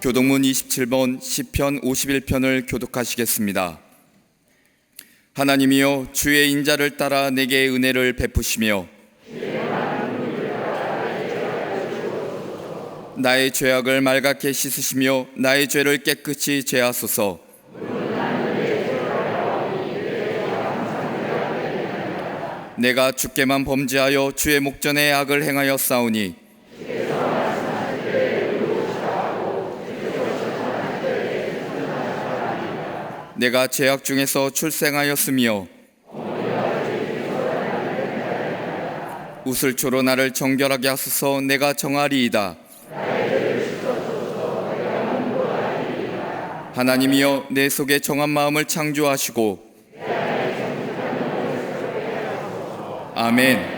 교독문 27번 시편 51편을 교독하시겠습니다. 하나님이여, 주의 인자를 따라 내게 은혜를 베푸시며 나의 죄악을 말갛게 씻으시며 나의 죄를 깨끗이 제하소서. 내가 주께만 범죄하여 주의 목전에 악을 행하여 싸우니 내가 죄악 중에서 출생하였으며 우슬초로 나를 정결하게 하소서. 내가 정하리이다. 하나님이여, 내 속에 정한 마음을 창조하시고 아멘.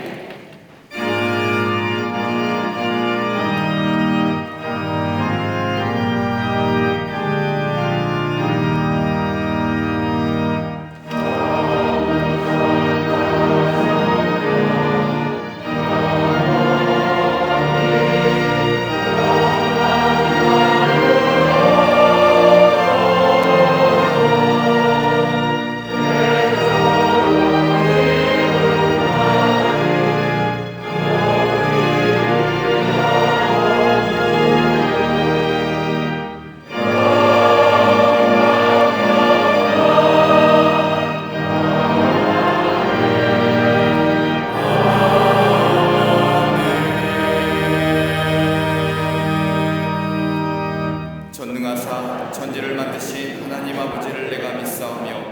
전능하사 천지를 만드신 하나님 아버지를 내가 믿사오며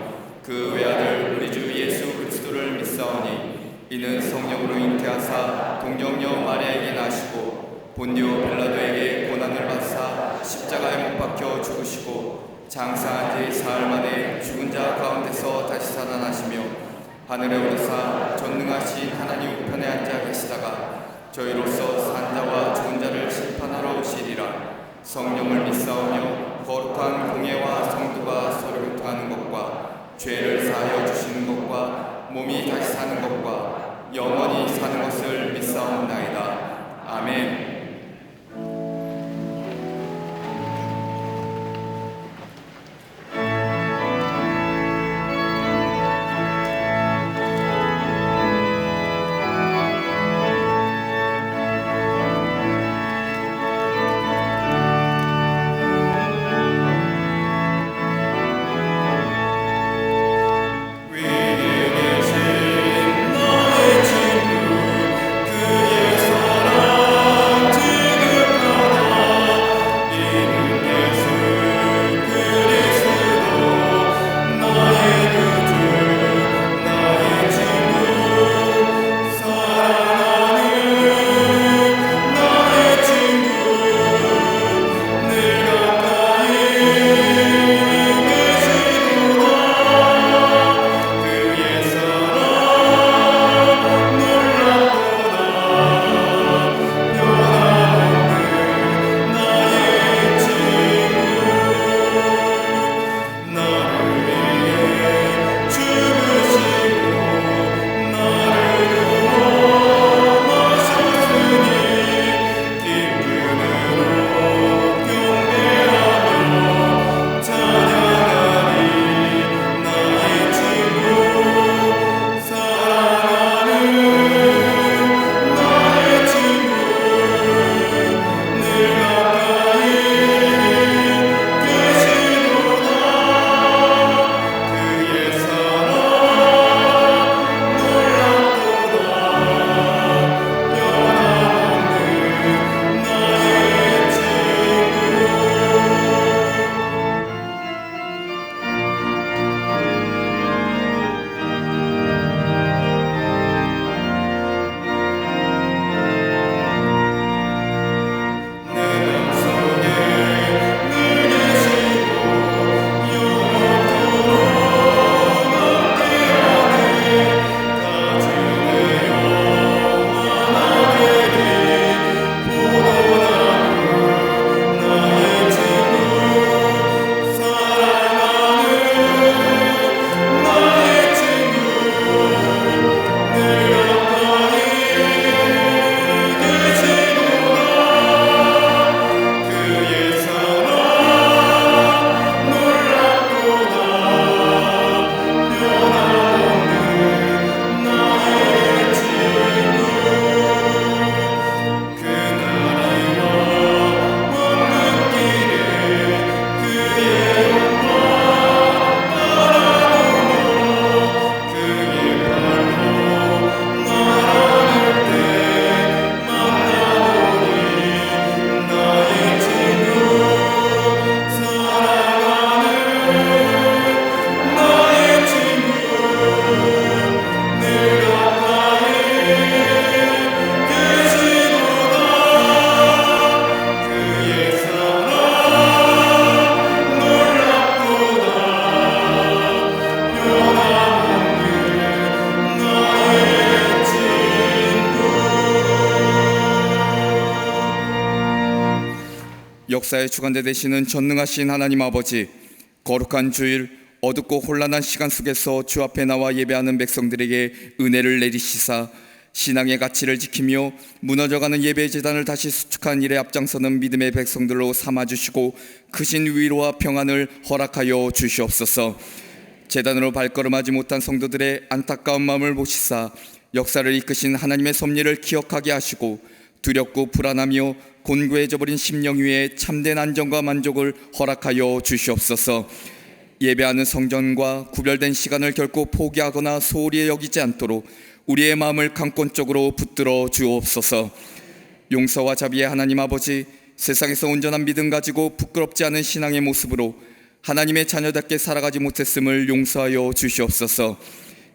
그 외아들 우리 주 예수 그리스도를 믿사오니 이는 성령으로 잉태하사 동정녀 마리아에게 나시고 본디오 빌라도에게 고난을 받사 십자가에 못 박혀 죽으시고 장사한 지 사흘 만에 죽은 자 가운데서 다시 살아나시며 하늘에 오르사 전능하신 하나님 우편에 앉아 계시다가 저희로서 산 자와 죽은 자를 심판하러 오시리라. 성령을 믿사오며 거룩한 공예와 성도가 서로 교통하는 것과 죄를 사하여 주시는 것과 몸이 다시 사는 것과 영원히 사는 것을 믿사옵나이다. 아멘. 그의 사랑 역사의 주관대 되시는 전능하신 하나님 아버지, 거룩한 주일, 어둡고 혼란한 시간 속에서 주 앞에 나와 예배하는 백성들에게 은혜를 내리시사 신앙의 가치를 지키며 무너져가는 예배 제단을 다시 수축한 일에 앞장서는 믿음의 백성들로 삼아주시고 크신 위로와 평안을 허락하여 주시옵소서. 제단으로 발걸음하지 못한 성도들의 안타까운 마음을 보시사 역사를 이끄신 하나님의 섭리를 기억하게 하시고 두렵고 불안하며 곤고해져버린 심령 위에 참된 안정과 만족을 허락하여 주시옵소서. 예배하는 성전과 구별된 시간을 결코 포기하거나 소홀히 여기지 않도록 우리의 마음을 강권적으로 붙들어 주옵소서. 용서와 자비의 하나님 아버지, 세상에서 온전한 믿음 가지고 부끄럽지 않은 신앙의 모습으로 하나님의 자녀답게 살아가지 못했음을 용서하여 주시옵소서.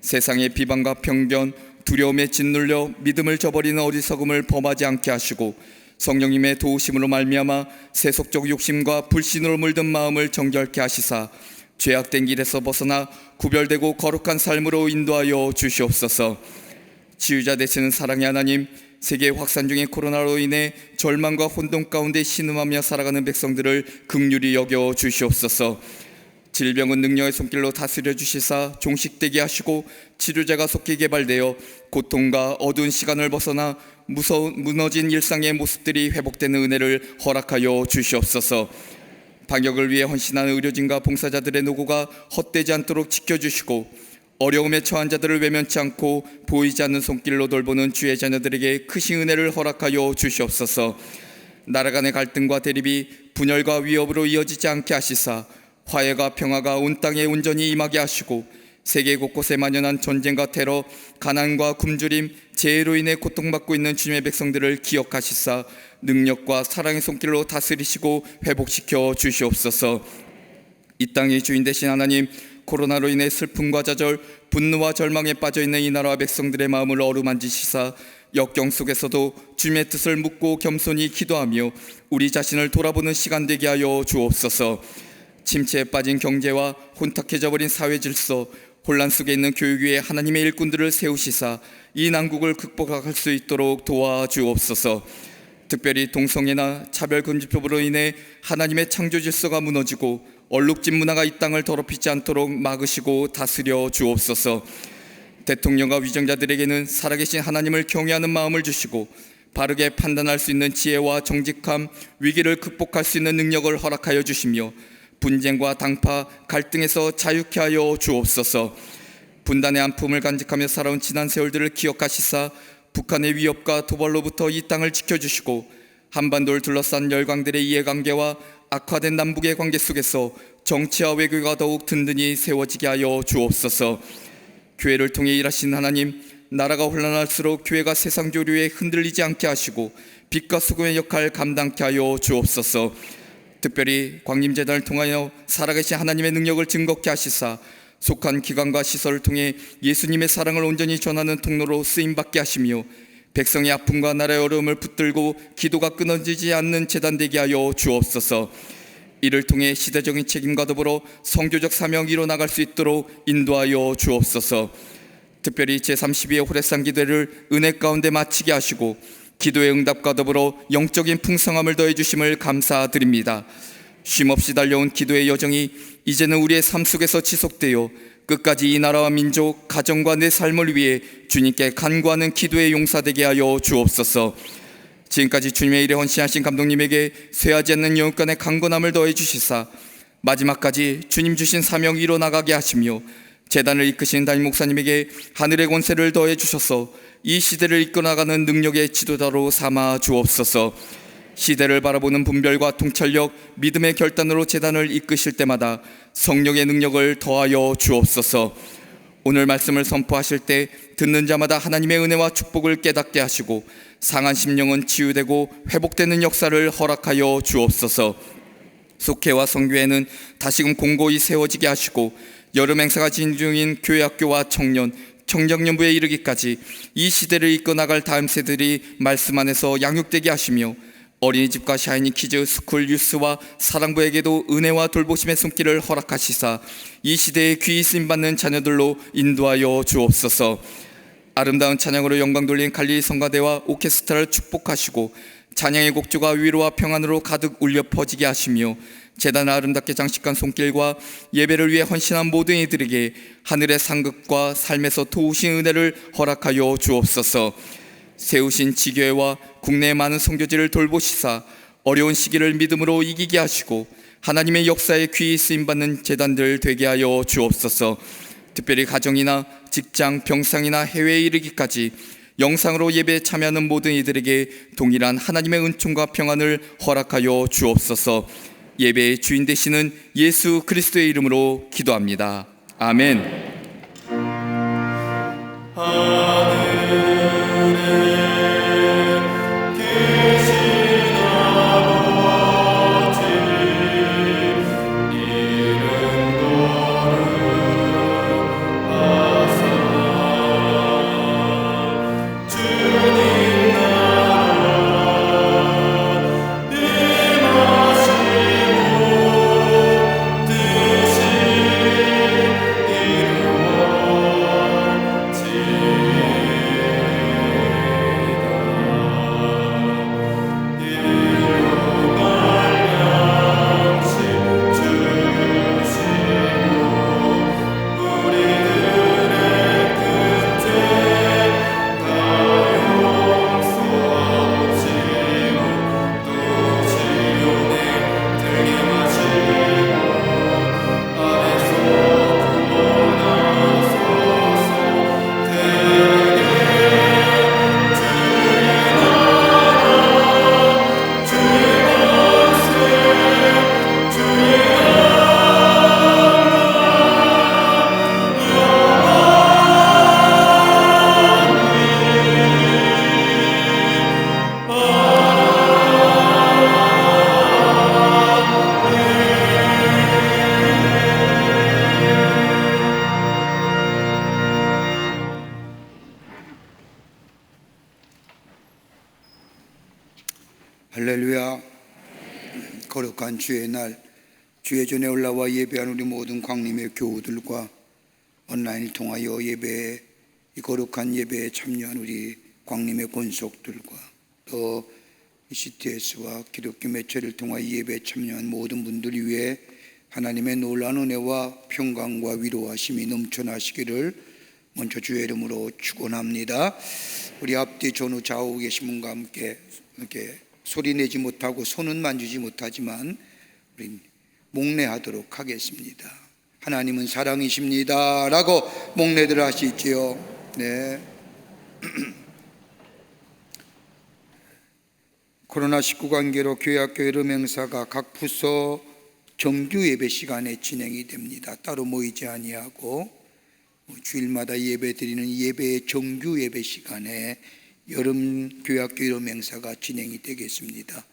세상의 비방과 편견, 두려움에 짓눌려 믿음을 저버리는 어리석음을 범하지 않게 하시고 성령님의 도우심으로 말미암아 세속적 욕심과 불신으로 물든 마음을 정결케 하시사 죄악된 길에서 벗어나 구별되고 거룩한 삶으로 인도하여 주시옵소서. 치유자 되시는 사랑의 하나님, 세계 확산 중인 코로나로 인해 절망과 혼돈 가운데 신음하며 살아가는 백성들을 긍휼히 여겨 주시옵소서. 질병은 능력의 손길로 다스려 주시사 종식되게 하시고 치료제가 속히 개발되어 고통과 어두운 시간을 벗어나 무너진 일상의 모습들이 회복되는 은혜를 허락하여 주시옵소서. 방역을 위해 헌신하는 의료진과 봉사자들의 노고가 헛되지 않도록 지켜주시고 어려움에 처한 자들을 외면치 않고 보이지 않는 손길로 돌보는 주의 자녀들에게 크신 은혜를 허락하여 주시옵소서. 나라 간의 갈등과 대립이 분열과 위협으로 이어지지 않게 하시사 화해가 평화가 온 땅에 온전히 임하게 하시고 세계 곳곳에 만연한 전쟁과 테러, 가난과 굶주림, 재해로 인해 고통받고 있는 주님의 백성들을 기억하시사 능력과 사랑의 손길로 다스리시고 회복시켜 주시옵소서. 이 땅의 주인 되신 하나님, 코로나로 인해 슬픔과 좌절, 분노와 절망에 빠져있는 이 나라와 백성들의 마음을 어루만지시사 역경 속에서도 주님의 뜻을 묻고 겸손히 기도하며 우리 자신을 돌아보는 시간 되게 하여 주옵소서. 침체에 빠진 경제와 혼탁해져버린 사회 질서, 혼란 속에 있는 교육 위에 하나님의 일꾼들을 세우시사 이 난국을 극복할 수 있도록 도와주옵소서. 특별히 동성애나 차별금지법으로 인해 하나님의 창조 질서가 무너지고 얼룩진 문화가 이 땅을 더럽히지 않도록 막으시고 다스려 주옵소서. 대통령과 위정자들에게는 살아계신 하나님을 경외하는 마음을 주시고 바르게 판단할 수 있는 지혜와 정직함, 위기를 극복할 수 있는 능력을 허락하여 주시며 분쟁과 당파, 갈등에서 자유케 하여 주옵소서. 분단의 아픔을 간직하며 살아온 지난 세월들을 기억하시사 북한의 위협과 도발로부터 이 땅을 지켜주시고 한반도를 둘러싼 열강들의 이해관계와 악화된 남북의 관계 속에서 정치와 외교가 더욱 든든히 세워지게 하여 주옵소서. 교회를 통해 일하시는 하나님, 나라가 혼란할수록 교회가 세상 조류에 흔들리지 않게 하시고 빛과 소금의 역할 감당케 하여 주옵소서. 특별히 광림재단을 통하여 살아계신 하나님의 능력을 증거케 하시사 속한 기관과 시설을 통해 예수님의 사랑을 온전히 전하는 통로로 쓰임받게 하시며 백성의 아픔과 나라의 어려움을 붙들고 기도가 끊어지지 않는 재단 되게 하여 주옵소서. 이를 통해 시대적인 책임과 더불어 선교적 사명을 이뤄나갈 수 있도록 인도하여 주옵소서. 특별히 제32회 호래산 기도회를 은혜 가운데 마치게 하시고 기도의 응답과 더불어 영적인 풍성함을 더해 주심을 감사드립니다. 쉼없이 달려온 기도의 여정이 이제는 우리의 삶 속에서 지속되어 끝까지 이 나라와 민족, 가정과 내 삶을 위해 주님께 간구하는 기도의 용사되게 하여 주옵소서. 지금까지 주님의 일에 헌신하신 감독님에게 쇠하지 않는 영육간의 강건함을 더해 주시사 마지막까지 주님 주신 사명 이뤄나가게 하시며 재단을 이끄신 담임 목사님에게 하늘의 권세를 더해 주셔서 이 시대를 이끌어나가는 능력의 지도자로 삼아 주옵소서. 시대를 바라보는 분별과 통찰력, 믿음의 결단으로 재단을 이끄실 때마다 성령의 능력을 더하여 주옵소서. 오늘 말씀을 선포하실 때 듣는 자마다 하나님의 은혜와 축복을 깨닫게 하시고 상한 심령은 치유되고 회복되는 역사를 허락하여 주옵소서. 속회와 성교회는 다시금 공고히 세워지게 하시고 여름 행사가 진행 중인 교회학교와 청정년부에 이르기까지 이 시대를 이끌어나갈 다음 세들이 말씀 안에서 양육되게 하시며 어린이집과 샤이니 키즈, 스쿨, 유스와 사랑부에게도 은혜와 돌보심의 손길을 허락하시사 이 시대에 귀히 쓰임받는 자녀들로 인도하여 주옵소서. 아름다운 찬양으로 영광 돌린 갈릴리 성가대와 오케스트라를 축복하시고 찬양의 곡조가 위로와 평안으로 가득 울려 퍼지게 하시며 제단을 아름답게 장식한 손길과 예배를 위해 헌신한 모든 이들에게 하늘의 상급과 삶에서 도우신 은혜를 허락하여 주옵소서. 세우신 지교회와 국내의 많은 선교지를 돌보시사 어려운 시기를 믿음으로 이기게 하시고 하나님의 역사에 귀히 쓰임받는 제단들 되게 하여 주옵소서. 특별히 가정이나 직장, 병상이나 해외에 이르기까지 영상으로 예배에 참여하는 모든 이들에게 동일한 하나님의 은총과 평안을 허락하여 주옵소서. 예배의 주인 되시는 예수 그리스도의 이름으로 기도합니다. 아멘. 할렐루야. 거룩한 주의 날, 주의 전에 올라와 예배한 우리 모든 광림의 교우들과 온라인을 통하여 예배에, 이 거룩한 예배에 참여한 우리 광림의 권속들과 또 CTS와 기독교 매체를 통하여 예배에 참여한 모든 분들 위해 하나님의 놀라운 은혜와 평강과 위로하심이 넘쳐나시기를 먼저 주의 이름으로 축원합니다. 우리 앞뒤 전후 좌우 계신 분과 함께 이렇게 소리 내지 못하고 손은 만지지 못하지만 우리 목례하도록 하겠습니다. 하나님은 사랑이십니다 라고 목례들 하시지요. 네. 코로나19 관계로 교회학교 여름 행사가 각 부서 정규 예배 시간에 진행이 됩니다. 따로 모이지 아니하고 주일마다 예배 드리는 예배의 정규 예배 시간에 여름 교회학교 여름 행사가 진행이 되겠습니다.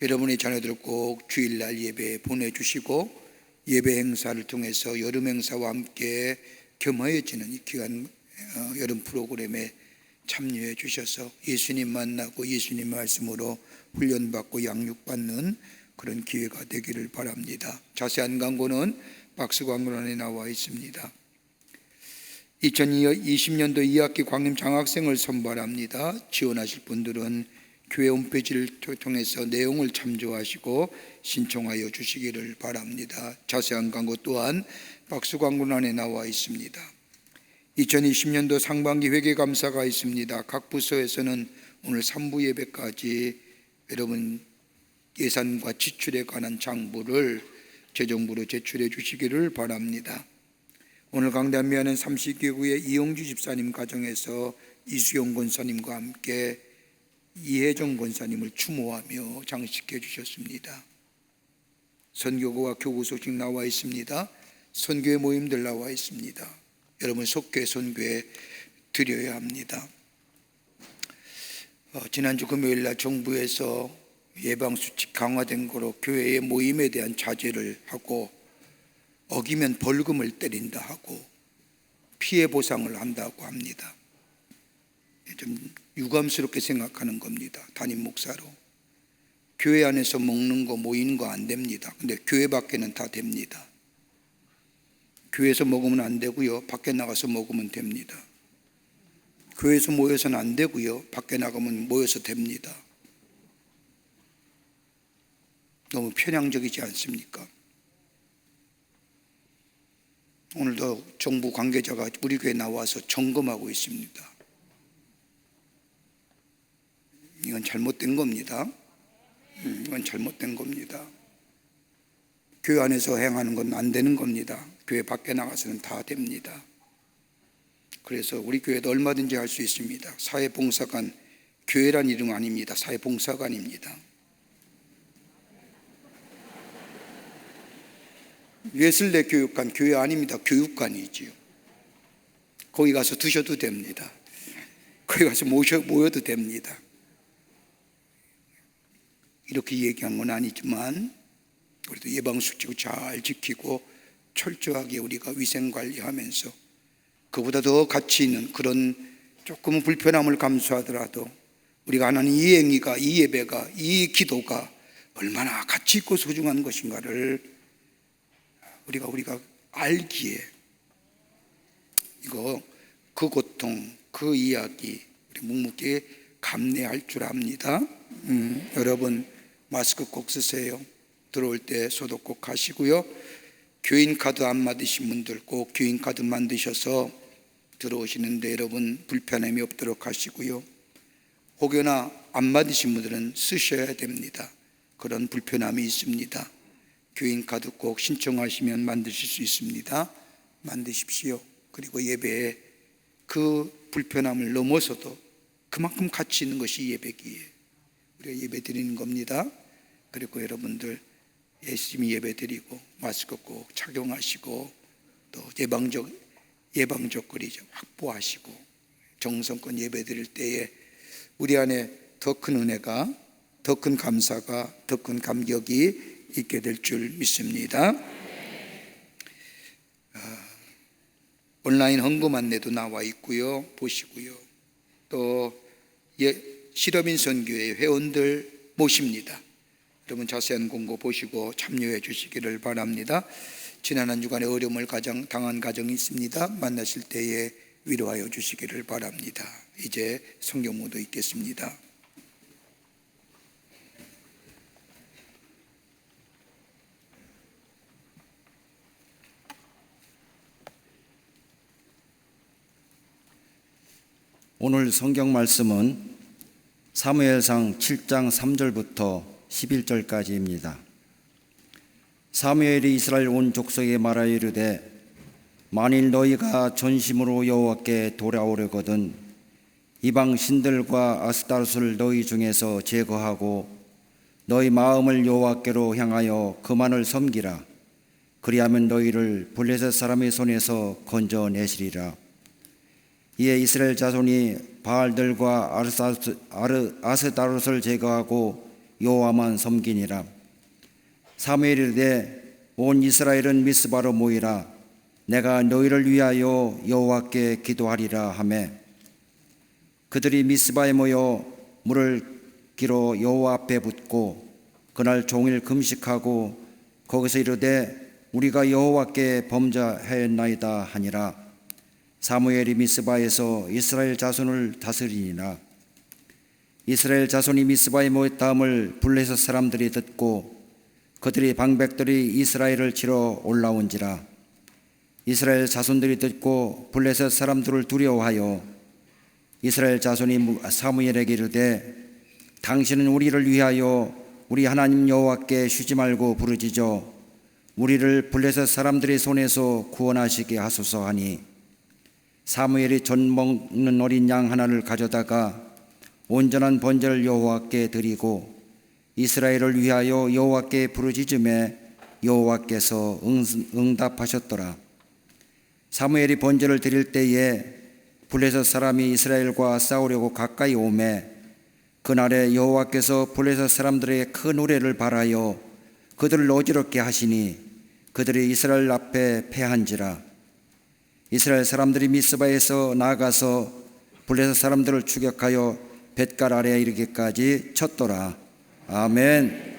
여러분의 자녀들 꼭 주일날 예배에 보내주시고 예배 행사를 통해서 여름 행사와 함께 겸하여지는 이 기간 여름 프로그램에 참여해 주셔서 예수님 만나고 예수님 말씀으로 훈련받고 양육받는 그런 기회가 되기를 바랍니다. 자세한 광고는 박스 광고란에 나와 있습니다. 2020년도 2학기 광림 장학생을 선발합니다. 지원하실 분들은 교회 홈페이지를 통해서 내용을 참조하시고 신청하여 주시기를 바랍니다. 자세한 광고 또한 박스 광고란에 나와 있습니다. 2020년도 상반기 회계감사가 있습니다. 각 부서에서는 오늘 3부 예배까지 여러분 예산과 지출에 관한 장부를 재정부로 제출해 주시기를 바랍니다. 오늘 강단미하는 삼시교구의 이용주 집사님 가정에서 이수영 권사님과 함께 이혜정 권사님을 추모하며 장식해 주셨습니다. 선교구와 교구 소식 나와 있습니다. 선교회 모임들 나와 있습니다. 여러분 속교회 선교회 드려야 합니다. 지난주 금요일날 정부에서 예방수칙 강화된 거로 교회의 모임에 대한 자제를 하고 어기면 벌금을 때린다 하고 피해 보상을 한다고 합니다. 좀 유감스럽게 생각하는 겁니다. 담임 목사로 교회 안에서 먹는 거 모이는 거 안 됩니다. 근데 교회 밖에는 다 됩니다. 교회에서 먹으면 안 되고요, 밖에 나가서 먹으면 됩니다. 교회에서 모여서는 안 되고요, 밖에 나가면 모여서 됩니다. 너무 편향적이지 않습니까? 오늘도 정부 관계자가 우리 교회에 나와서 점검하고 있습니다. 이건 잘못된 겁니다. 이건 잘못된 겁니다. 교회 안에서 행하는 건 안 되는 겁니다. 교회 밖에 나가서는 다 됩니다. 그래서 우리 교회도 얼마든지 할 수 있습니다. 사회봉사관, 교회란 이름 아닙니다. 사회봉사관입니다. 웨슬레 교육관, 교회 아닙니다. 교육관이지요. 거기 가서 드셔도 됩니다. 거기 가서 모여도 됩니다. 이렇게 얘기한 건 아니지만 그래도 예방수칙을 잘 지키고 철저하게 우리가 위생관리하면서 그보다 더 가치 있는 그런 조금은 불편함을 감수하더라도 우리가 하는 이 행위가, 이 예배가, 이 기도가 얼마나 가치 있고 소중한 것인가를 우리가 알기에 이거 그 고통, 그 이야기 우리 묵묵히 감내할 줄 압니다. 여러분 마스크 꼭 쓰세요. 들어올 때 소독 꼭 하시고요. 교인 카드 안 받으신 분들 꼭 교인 카드 만드셔서 들어오시는데 여러분 불편함이 없도록 하시고요. 혹여나 안 받으신 분들은 쓰셔야 됩니다. 그런 불편함이 있습니다. 교인 카드 꼭 신청하시면 만드실 수 있습니다. 만드십시오. 그리고 예배에 그 불편함을 넘어서도 그만큼 가치 있는 것이 예배기에 우리가 예배 드리는 겁니다. 그리고 여러분들 열심히 예배 드리고 마스크 꼭 착용하시고 또 예방적 거리 확보하시고 정성껏 예배 드릴 때에 우리 안에 더 큰 은혜가, 더 큰 감사가, 더 큰 감격이 있게 될 줄 믿습니다. 온라인 헌금 안내도 나와 있고요. 보시고요. 또 실업인 선교회 회원들 모십니다. 여러분 자세한 공고 보시고 참여해 주시기를 바랍니다. 지난 한 주간의 어려움을 당한 가정이 있습니다. 만나실 때에 위로하여 주시기를 바랍니다. 이제 성경모도 있겠습니다. 오늘 성경 말씀은 사무엘상 7장 3절부터 11절까지입니다. 사무엘이 이스라엘 온 족속에 말하여 이르되 만일 너희가 전심으로 여호와께 돌아오려거든 이방 신들과 아스타롯을 너희 중에서 제거하고 너희 마음을 여호와께로 향하여 그만을 섬기라. 그리하면 너희를 블레셋 사람의 손에서 건져내시리라. 이에 이스라엘 자손이 바알들과 아스타롯을 제거하고 여호와만 섬기니라. 사무엘이 이르되 온 이스라엘은 미스바로 모이라. 내가 너희를 위하여 여호와께 기도하리라 하매 그들이 미스바에 모여 물을 길어 여호와 앞에 붓고 그날 종일 금식하고 거기서 이르되 우리가 여호와께 범죄하였나이다 하니라. 사무엘이 미스바에서 이스라엘 자손을 다스리니라. 이스라엘 자손이 미스바에 모였다함을 블레셋 사람들이 듣고 그들의 방백들이 이스라엘을 치러 올라온지라. 이스라엘 자손들이 듣고 블레셋 사람들을 두려워하여 이스라엘 자손이 사무엘에게 이르되 당신은 우리를 위하여 우리 하나님 여호와께 쉬지 말고 부르짖어 우리를 블레셋 사람들의 손에서 구원하시게 하소서 하니 사무엘이 전 먹는 어린 양 하나를 가져다가 온전한 번제를 여호와께 드리고 이스라엘을 위하여 여호와께 부르짖음에 여호와께서 응답하셨더라. 사무엘이 번제를 드릴 때에 블레셋 사람이 이스라엘과 싸우려고 가까이 오매 그날에 여호와께서 블레셋 사람들에게 큰 우레를 발하여 그들을 어지럽게 하시니 그들이 이스라엘 앞에 패한지라. 이스라엘 사람들이 미스바에서 나아가서 블레셋 사람들을 추격하여 벳갈 아래에 이르기까지 쳤더라. 아멘.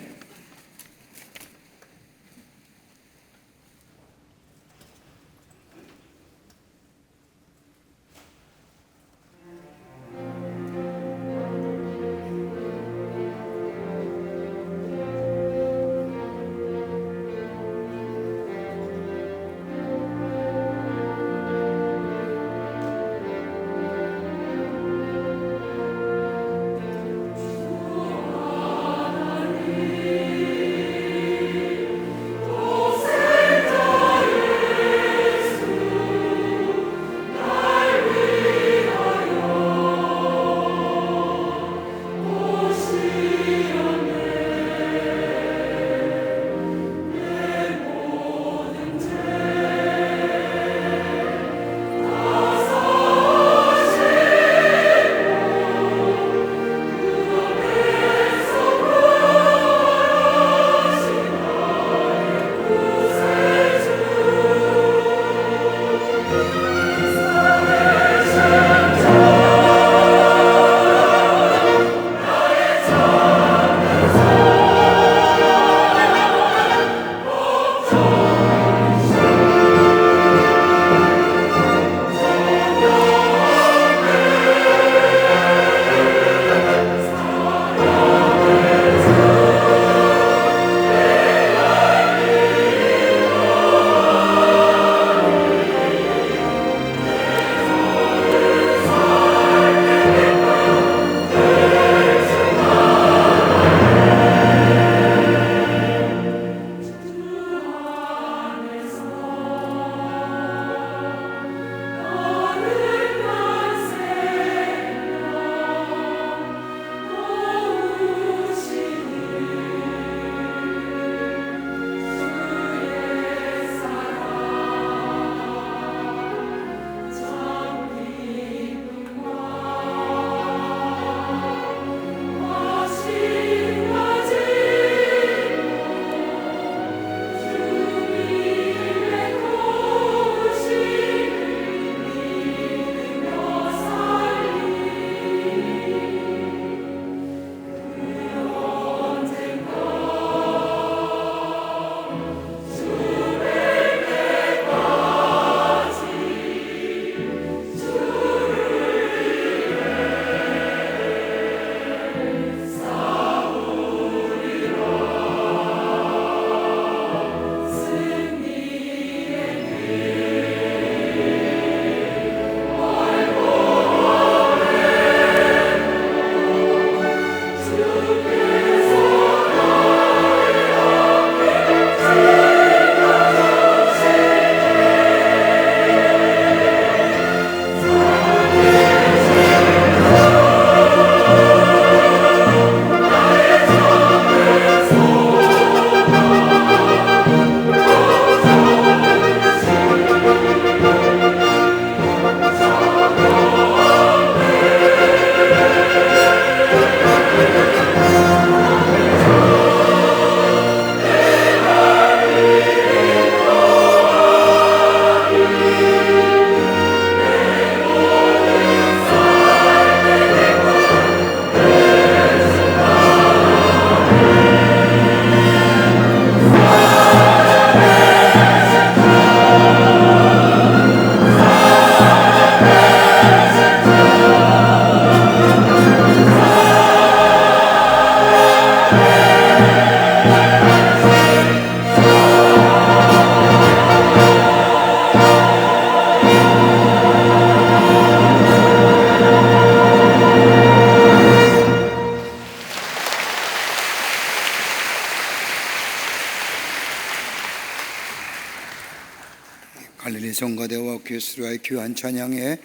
성가대와 오케스트라의 귀한 찬양에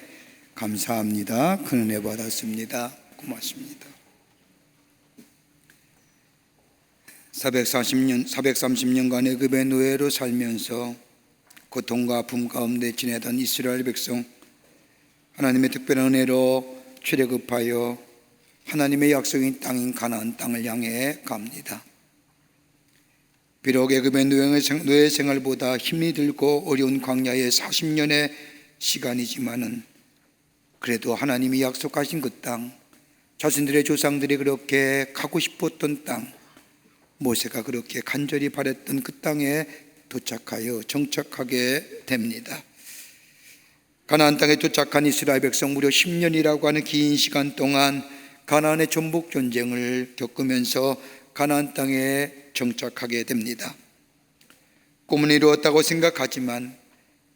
감사합니다. 큰 은혜 받았습니다. 고맙습니다. 430년간의 애굽의 노예로 살면서 고통과 아픔 가운데 지내던 이스라엘 백성, 하나님의 특별한 은혜로 출애굽하여 하나님의 약속인 땅인 가나안 땅을 향해 갑니다. 비록 애굽의 노예 생활보다 힘이 들고 어려운 광야의 40년의 시간이지만은 그래도 하나님이 약속하신 그 땅, 자신들의 조상들이 그렇게 가고 싶었던 땅, 모세가 그렇게 간절히 바랬던 그 땅에 도착하여 정착하게 됩니다. 가나안 땅에 도착한 이스라엘 백성 무려 10년이라고 하는 긴 시간 동안 가나안의 전복 전쟁을 겪으면서 가나안 땅에 정착하게 됩니다. 꿈은 이루었다고 생각하지만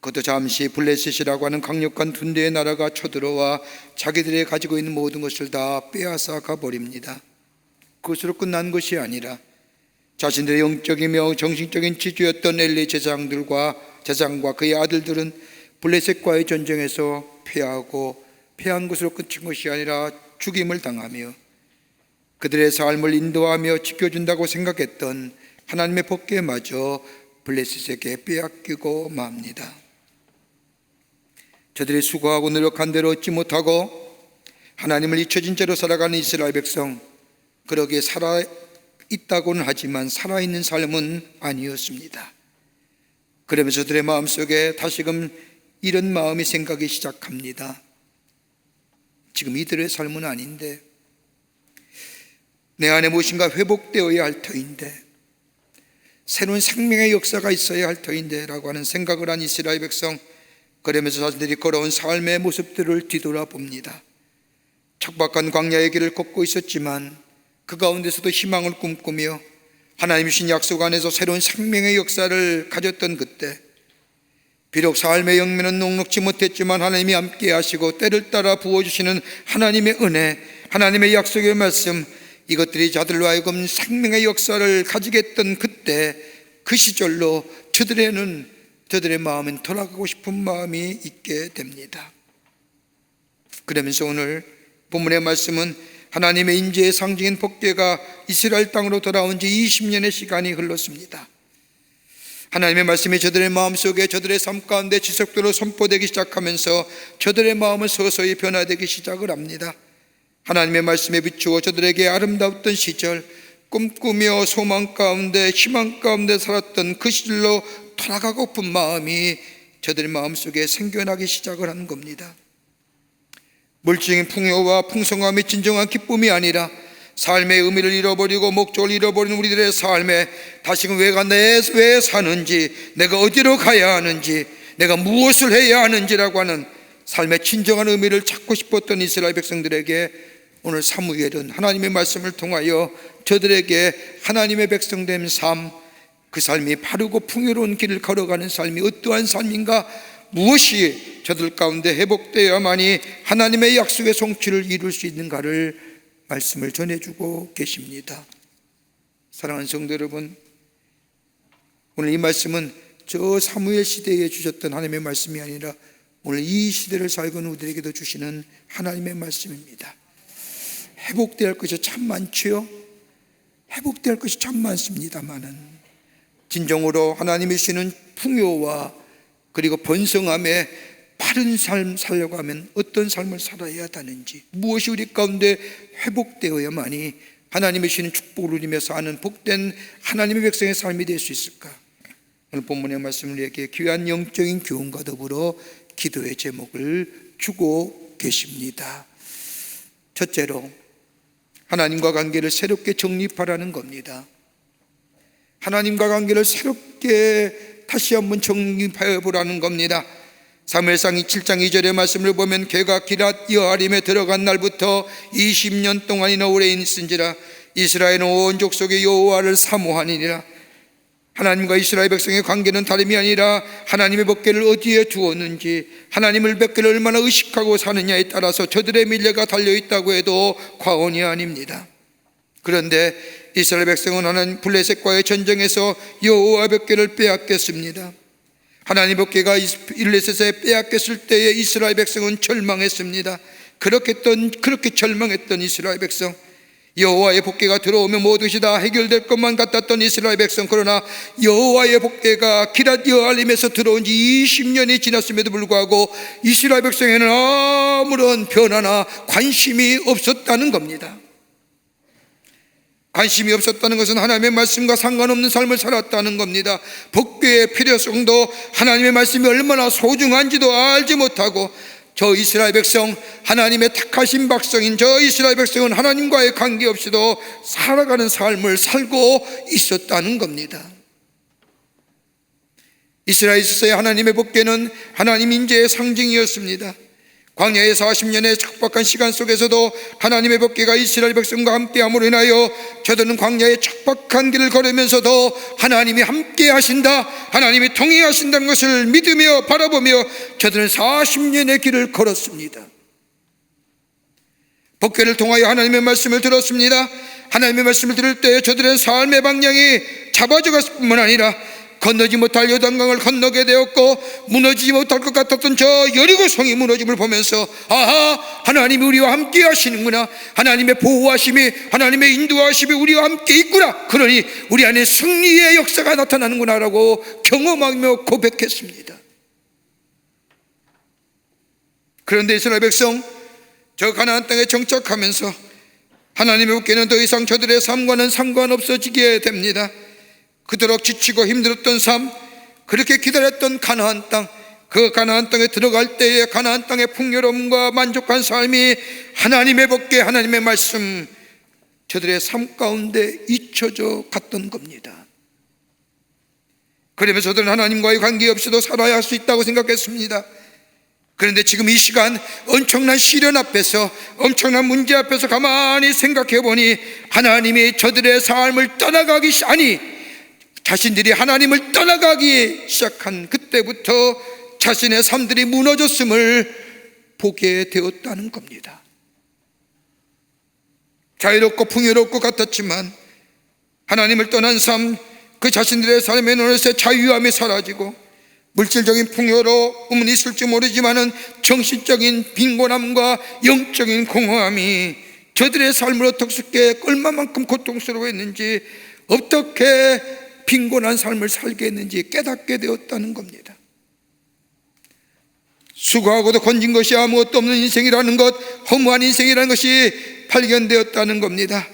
그것도 잠시 블레셋이라고 하는 강력한 군대의 나라가 쳐들어와 자기들이 가지고 있는 모든 것을 다 빼앗아 가버립니다. 그것으로 끝난 것이 아니라 자신들의 영적이며 정신적인 지주였던 엘리 제사장과 그의 아들들은 블레셋과의 전쟁에서 패한 것으로 끝인 것이 아니라 죽임을 당하며 그들의 삶을 인도하며 지켜준다고 생각했던 하나님의 법궤마저 블레셋에게 빼앗기고 맙니다. 저들이 수고하고 노력한 대로 얻지 못하고 하나님을 잊혀진 채로 살아가는 이스라엘 백성, 그러기에 살아있다고는 하지만 살아있는 삶은 아니었습니다. 그러면서 저들의 마음속에 다시금 이런 마음이 생각이 시작합니다. 지금 이들의 삶은 아닌데, 내 안에 무엇인가 회복되어야 할 터인데, 새로운 생명의 역사가 있어야 할 터인데 라고 하는 생각을 한 이스라엘 백성, 그러면서 자신들이 걸어온 삶의 모습들을 뒤돌아봅니다. 척박한 광야의 길을 걷고 있었지만 그 가운데서도 희망을 꿈꾸며 하나님 주신 약속 안에서 새로운 생명의 역사를 가졌던 그때, 비록 삶의 영면은 녹록지 못했지만 하나님이 함께 하시고 때를 따라 부어주시는 하나님의 은혜, 하나님의 약속의 말씀, 이것들이 자들로 하여금 생명의 역사를 가지게 했던 그때, 그 시절로 저들의 마음엔 돌아가고 싶은 마음이 있게 됩니다. 그러면서 오늘 본문의 말씀은 하나님의 인재의 상징인 법궤가 이스라엘 땅으로 돌아온 지 20년의 시간이 흘렀습니다. 하나님의 말씀이 저들의 마음속에, 저들의 삶 가운데 지속적으로 선포되기 시작하면서 저들의 마음은 서서히 변화되기 시작을 합니다. 하나님의 말씀에 비추어 저들에게 아름다웠던 시절, 꿈꾸며 소망 가운데 희망 가운데 살았던 그 시절로 돌아가고픈 마음이 저들의 마음속에 생겨나기 시작을 하는 겁니다. 물질적인 풍요와 풍성함이 진정한 기쁨이 아니라 삶의 의미를 잃어버리고 목적을 잃어버린 우리들의 삶에 다시금 왜 사는지, 내가 어디로 가야 하는지, 내가 무엇을 해야 하는지라고 하는 삶의 진정한 의미를 찾고 싶었던 이스라엘 백성들에게 오늘 사무엘은 하나님의 말씀을 통하여 저들에게 하나님의 백성된 삶, 그 삶이 바르고 풍요로운 길을 걸어가는 삶이 어떠한 삶인가, 무엇이 저들 가운데 회복되어야만이 하나님의 약속의 성취를 이룰 수 있는가를 말씀을 전해주고 계십니다. 사랑하는 성도 여러분, 오늘 이 말씀은 저 사무엘 시대에 주셨던 하나님의 말씀이 아니라 오늘 이 시대를 살고 있는 우리에게도 주시는 하나님의 말씀입니다. 회복되어야 할 것이 참 많지요. 회복되어야 할 것이 참 많습니다만은 진정으로 하나님이 주시는 풍요와 그리고 번성함에 바른 삶 살려고 하면 어떤 삶을 살아야 하는지, 무엇이 우리 가운데 회복되어야만이 하나님의 주시는 축복을 누리며 사는 복된 하나님의 백성의 삶이 될 수 있을까? 오늘 본문의 말씀을 우리에게 귀한 영적인 교훈과 더불어 기도의 제목을 주고 계십니다. 첫째로 하나님과 관계를 새롭게 정립하라는 겁니다. 하나님과 관계를 새롭게 다시 한번 정립해 보라는 겁니다. 사무엘상 7장 2절의 말씀을 보면 걔가 기랏 여아림에 들어간 날부터 20년 동안이나 오래 있은지라 이스라엘은 온 족속의 여호와를 사모하니라. 하나님과 이스라엘 백성의 관계는 다름이 아니라 하나님의 법궤를 어디에 두었는지, 하나님의 법궤를 얼마나 의식하고 사느냐에 따라서 저들의 미래가 달려있다고 해도 과언이 아닙니다. 그런데 이스라엘 백성은 하나님 블레셋과의 전쟁에서 여호와 법궤를 빼앗겼습니다. 하나님 법궤가 일레셋에 빼앗겼을 때에 이스라엘 백성은 절망했습니다. 그렇게 절망했던 이스라엘 백성, 여호와의 법궤가 들어오면 모든 것이 다 해결될 것만 같았던 이스라엘 백성, 그러나 여호와의 법궤가 기럇 여알림에서 들어온 지 20년이 지났음에도 불구하고 이스라엘 백성에는 아무런 변화나 관심이 없었다는 겁니다. 관심이 없었다는 것은 하나님의 말씀과 상관없는 삶을 살았다는 겁니다. 법궤의 필요성도 하나님의 말씀이 얼마나 소중한지도 알지 못하고 저 이스라엘 백성, 하나님의 택하신 백성인 저 이스라엘 백성은 하나님과의 관계없이도 살아가는 삶을 살고 있었다는 겁니다. 이스라엘에 있어서의 하나님의 법궤는 하나님 인재의 상징이었습니다. 광야의 40년의 척박한 시간 속에서도 하나님의 법궤가 이스라엘 백성과 함께함으로 인하여 저들은 광야의 척박한 길을 걸으면서도 하나님이 함께 하신다, 하나님이 통행하신다는 것을 믿으며 바라보며 저들은 40년의 길을 걸었습니다. 법궤를 통하여 하나님의 말씀을 들었습니다. 하나님의 말씀을 들을 때 저들은 삶의 방향이 잡아져 갔을 뿐만 아니라 건너지 못할 요단강을 건너게 되었고, 무너지지 못할 것 같았던 저 여리고성이 무너짐을 보면서 아하, 하나님이 우리와 함께 하시는구나, 하나님의 보호하심이, 하나님의 인도하심이 우리와 함께 있구나, 그러니 우리 안에 승리의 역사가 나타나는구나 라고 경험하며 고백했습니다. 그런데 이스라엘 백성, 저 가나안 땅에 정착하면서 하나님의 법궤는 더 이상 저들의 삶과는 상관없어지게 됩니다. 그토록 지치고 힘들었던 삶, 그렇게 기다렸던 가나안 땅, 그 가나안 땅에 들어갈 때에 가나안 땅의 풍요로움과 만족한 삶이 하나님의 법궤, 하나님의 말씀, 저들의 삶 가운데 잊혀져 갔던 겁니다. 그러면서 저들은 하나님과의 관계 없이도 살아야 할 수 있다고 생각했습니다. 그런데 지금 이 시간 엄청난 시련 앞에서, 엄청난 문제 앞에서 가만히 생각해 보니 하나님이 저들의 삶을 떠나가기, 자신들이 하나님을 떠나가기 시작한 그때부터 자신의 삶들이 무너졌음을 보게 되었다는 겁니다. 자유롭고 풍요롭고 같았지만 하나님을 떠난 삶, 그 자신들의 삶에는 어느새 자유함이 사라지고 물질적인 풍요로움은 있을지 모르지만은 정신적인 빈곤함과 영적인 공허함이 저들의 삶을 어떻게 얼마만큼 고통스러워했는지, 어떻게 빈곤한 삶을 살게 했는지 깨닫게 되었다는 겁니다. 수고하고도 건진 것이 아무것도 없는 인생이라는 것, 허무한 인생이라는 것이 발견되었다는 겁니다.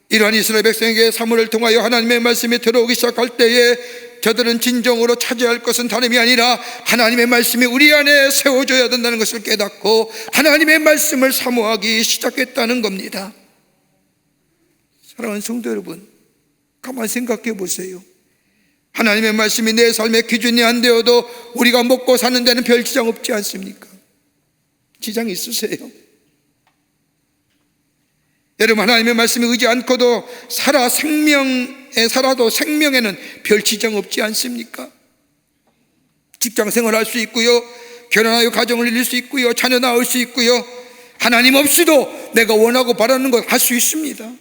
이러한 이스라엘 백성에게 사무엘을 통하여 하나님의 말씀이 들어오기 시작할 때에 저들은 진정으로 차지해야 할 것은 다름이 아니라 하나님의 말씀이 우리 안에 세워져야 된다는 것을 깨닫고 하나님의 말씀을 사모하기 시작했다는 겁니다. 사랑하는 성도 여러분, 가만 생각해 보세요. 하나님의 말씀이 내 삶의 기준이 안 되어도 우리가 먹고 사는 데는 별 지장 없지 않습니까? 지장이 있으세요? 여러분, 하나님의 말씀에 의지 않고도 살아도 생명에는 별 지장 없지 않습니까? 직장 생활할 수 있고요, 결혼하여 가정을 이룰 수 있고요, 자녀 낳을 수 있고요, 하나님 없이도 내가 원하고 바라는 것 할 수 있습니다.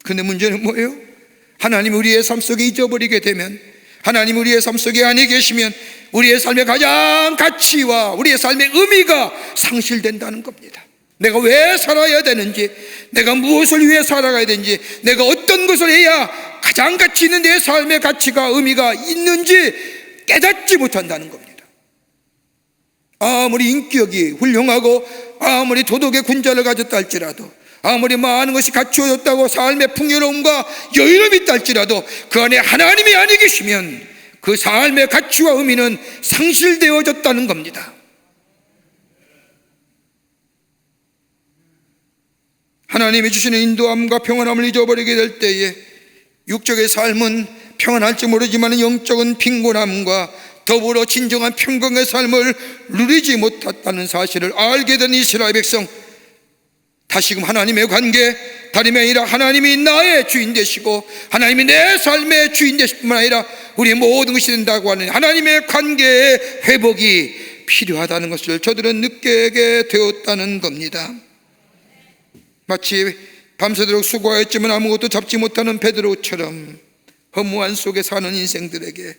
근데 문제는 뭐예요? 하나님 우리의 삶 속에 잊어버리게 되면, 하나님 우리의 삶 속에 아니 계시면 우리의 삶의 가장 가치와 우리의 삶의 의미가 상실된다는 겁니다. 내가 왜 살아야 되는지, 내가 무엇을 위해 살아가야 되는지, 내가 어떤 것을 해야 가장 가치 있는 내 삶의 가치가, 의미가 있는지 깨닫지 못한다는 겁니다. 아무리 인격이 훌륭하고 아무리 도덕의 군자를 가졌다 할지라도, 아무리 많은 것이 갖추어졌다고 삶의 풍요로움과 여유로움이 있다 할지라도 그 안에 하나님이 아니 계시면 그 삶의 가치와 의미는 상실되어졌다는 겁니다. 하나님이 주시는 인도함과 평안함을 잊어버리게 될 때에 육적의 삶은 평안할지 모르지만 영적인 빈곤함과 더불어 진정한 평강의 삶을 누리지 못했다는 사실을 알게 된 이스라엘 백성, 다시금 하나님의 관계, 다름이 아니라 하나님이 나의 주인 되시고 하나님이 내 삶의 주인 되실 뿐만 아니라 우리의 모든 것이 된다고 하는 하나님의 관계의 회복이 필요하다는 것을 저들은 느끼게 되었다는 겁니다. 마치 밤새도록 수고하였지만 아무것도 잡지 못하는 베드로처럼 허무한 속에 사는 인생들에게,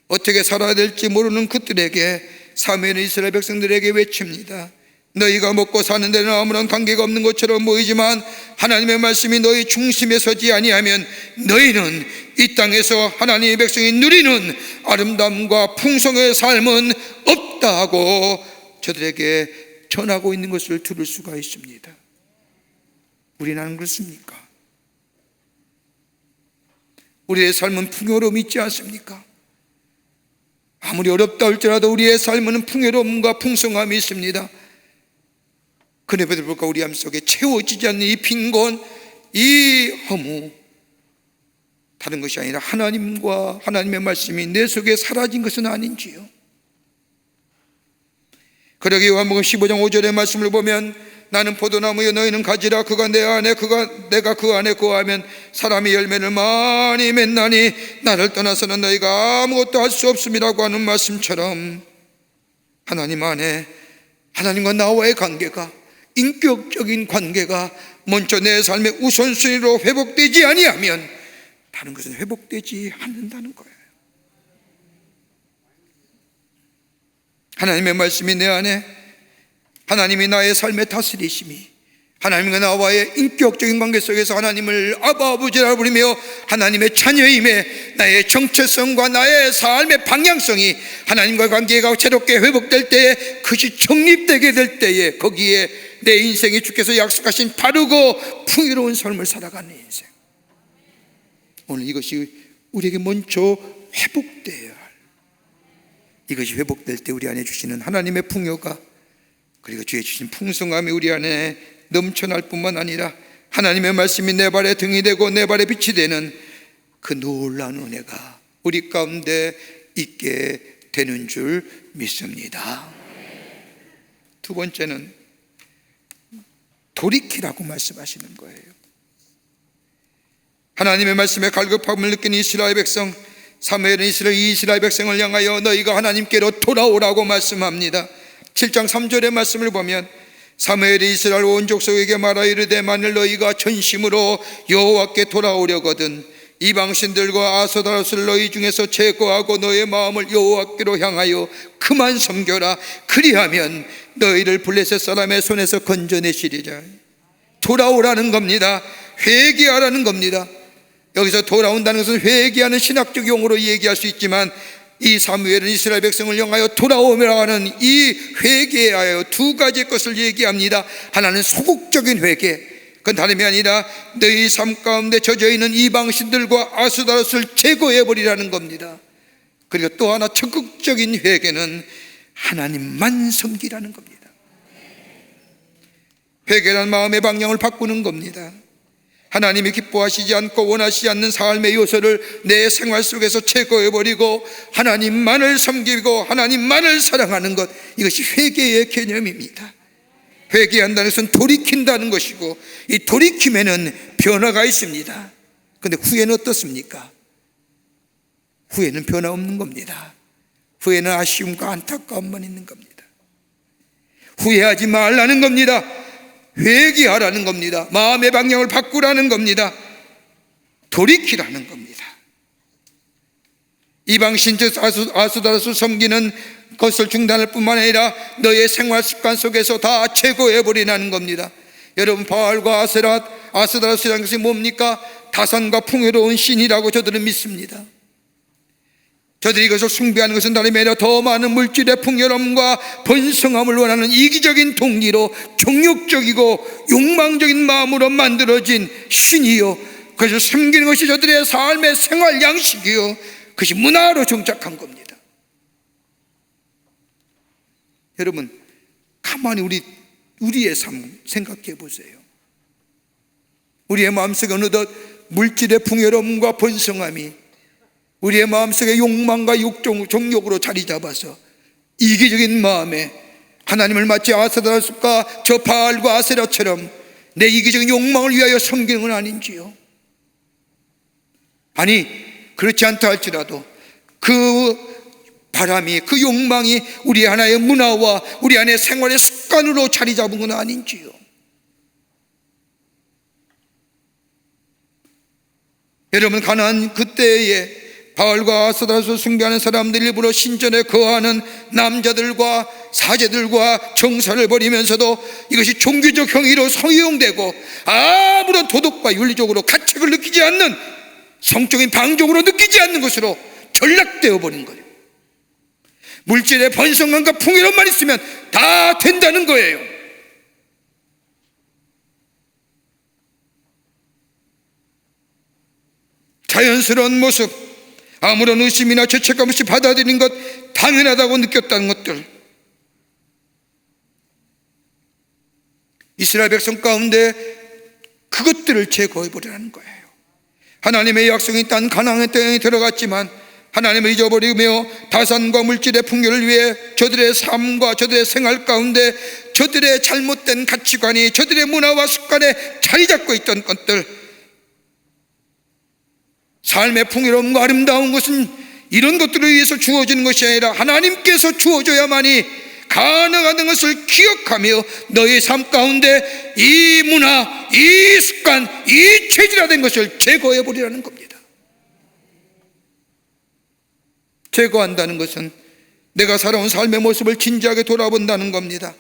어떻게 살아야 될지 모르는 그들에게, 사무엘은 이스라엘 백성들에게 외칩니다. 너희가 먹고 사는 데는 아무런 관계가 없는 것처럼 보이지만 하나님의 말씀이 너희 중심에 서지 아니하면 너희는 이 땅에서 하나님의 백성이 누리는 아름다움과 풍성의 삶은 없다 하고 저들에게 전하고 있는 것을 들을 수가 있습니다. 우리는 안 그렇습니까? 우리의 삶은 풍요로움이 있지 않습니까? 아무리 어렵다 할지라도 우리의 삶은 풍요로움과 풍성함이 있습니다. 그럼에도 불구하고 우리 삶속에 채워지지 않는 이 빈곤, 이 허무, 다른 것이 아니라 하나님과 하나님의 말씀이 내 속에 사라진 것은 아닌지요? 그러기 요한복음 15장 5절의 말씀을 보면 나는 포도나무여 너희는 가지라 그가 내 안에 내가 그 안에 거하면 사람이 열매를 많이 맺나니 나를 떠나서는 너희가 아무것도 할 수 없음이라고 하는 말씀처럼 하나님 안에 하나님과 나와의 관계가, 인격적인 관계가 먼저 내 삶의 우선순위로 회복되지 아니하면 다른 것은 회복되지 않는다는 거예요. 하나님의 말씀이 내 안에, 하나님이 나의 삶의 다스리심이, 하나님과 나와의 인격적인 관계 속에서 하나님을 아바 아버지라 부르며 하나님의 자녀임에 나의 정체성과 나의 삶의 방향성이 하나님과 관계가 새롭게 회복될 때에, 그것이 정립되게 될 때에 거기에 내 인생이 주께서 약속하신 바르고 풍요로운 삶을 살아가는 인생, 오늘 이것이 우리에게 먼저 회복되어야 할, 이것이 회복될 때 우리 안에 주시는 하나님의 풍요가, 그리고 주의 주신 풍성함이 우리 안에 넘쳐날 뿐만 아니라 하나님의 말씀이 내 발의 등이 되고 내 발의 빛이 되는 그 놀라운 은혜가 우리 가운데 있게 되는 줄 믿습니다. 두 번째는 돌이키라고 말씀하시는 거예요. 하나님의 말씀에 갈급함을 느낀 이스라엘 백성, 사무엘은 이스라엘 백성을 향하여 너희가 하나님께로 돌아오라고 말씀합니다. 7장 3절의 말씀을 보면 사무엘이 이스라엘 온 족속에게 말하 이르되 만일 너희가 전심으로 여호와께 돌아오려거든 이방신들과 아스타롯을 너희 중에서 제거하고 너의 마음을 여호와께로 향하여 그만 섬겨라. 그리하면 너희를 블레셋 사람의 손에서 건져내시리라. 돌아오라는 겁니다. 회개하라는 겁니다. 여기서 돌아온다는 것은 회개하는 신학적 용어로 얘기할 수 있지만 이 사무엘은 이스라엘 백성을 향하여 돌아오며 하는 이 회개에 하여 두 가지 것을 얘기합니다. 하나는 소극적인 회개, 그건 다름이 아니라 너희 삶 가운데 젖어있는 이방신들과 아스타롯을 제거해버리라는 겁니다. 그리고 또 하나 적극적인 회개는 하나님만 섬기라는 겁니다. 회개란 마음의 방향을 바꾸는 겁니다. 하나님이 기뻐하시지 않고 원하시지 않는 삶의 요소를 내 생활 속에서 제거해버리고 하나님만을 섬기고 하나님만을 사랑하는 것, 이것이 회개의 개념입니다. 회개한다는 것은 돌이킨다는 것이고, 이 돌이킴에는 변화가 있습니다. 그런데 후회는 어떻습니까? 후회는 변화 없는 겁니다. 후회는 아쉬움과 안타까움만 있는 겁니다. 후회하지 말라는 겁니다. 회개하라는 겁니다. 마음의 방향을 바꾸라는 겁니다. 돌이키라는 겁니다. 이방신 즉 아스타롯을 섬기는 것을 중단할 뿐만 아니라 너의 생활 습관 속에서 다 제거해버리라는 겁니다. 여러분, 바알과 아스타롯이라는 것이 뭡니까? 다산과 풍요로운 신이라고 저들은 믿습니다. 저들이 이것을 숭배하는 것은 다름이 아니라 더 많은 물질의 풍요로움과 번성함을 원하는 이기적인 동기로 정욕적이고 욕망적인 마음으로 만들어진 신이요, 그것을 섬기는 것이 저들의 삶의 생활 양식이요, 그것이 문화로 정착한 겁니다. 여러분, 가만히 우리의 삶 생각해 보세요. 우리의 마음속에 어느덧 물질의 풍요로움과 번성함이 우리의 마음속에 욕망과 정욕으로 자리 잡아서 이기적인 마음에 하나님을 마치 아스타롯과 저 바알과 아세라처럼 내 이기적인 욕망을 위하여 섬기는 건 아닌지요? 아니, 그렇지 않다 할지라도 그 바람이, 그 욕망이 우리 하나의 문화와 우리 안의 생활의 습관으로 자리 잡은 건 아닌지요? 여러분, 가나안 그때에 바알과 아스타롯을 숭배하는 사람들, 일부러 신전에 거하는 남자들과 사제들과 정사를 벌이면서도 이것이 종교적 행위로 성용되고 아무런 도덕과 윤리적으로 가책을 느끼지 않는, 성적인 방종으로 느끼지 않는 것으로 전락되어 버린 거예요. 물질의 번성함과 풍요로움만 있으면 다 된다는 거예요. 자연스러운 모습, 아무런 의심이나 죄책감 없이 받아들인 것, 당연하다고 느꼈다는 것들, 이스라엘 백성 가운데 그것들을 제거해버리라는 거예요. 하나님의 약속이 땅 가나안의 땅에 들어갔지만 하나님을 잊어버리며 다산과 물질의 풍요를 위해 저들의 삶과 저들의 생활 가운데 저들의 잘못된 가치관이, 저들의 문화와 습관에 자리 잡고 있던 것들, 삶의 풍요로움과 아름다운 것은 이런 것들을 위해서 주어지는 것이 아니라 하나님께서 주어줘야만이 가능한 것을 기억하며 너의 삶 가운데 이 문화, 이 습관, 이 체질화된 것을 제거해버리라는 겁니다. 제거한다는 것은 내가 살아온 삶의 모습을 진지하게 돌아본다는 겁니다.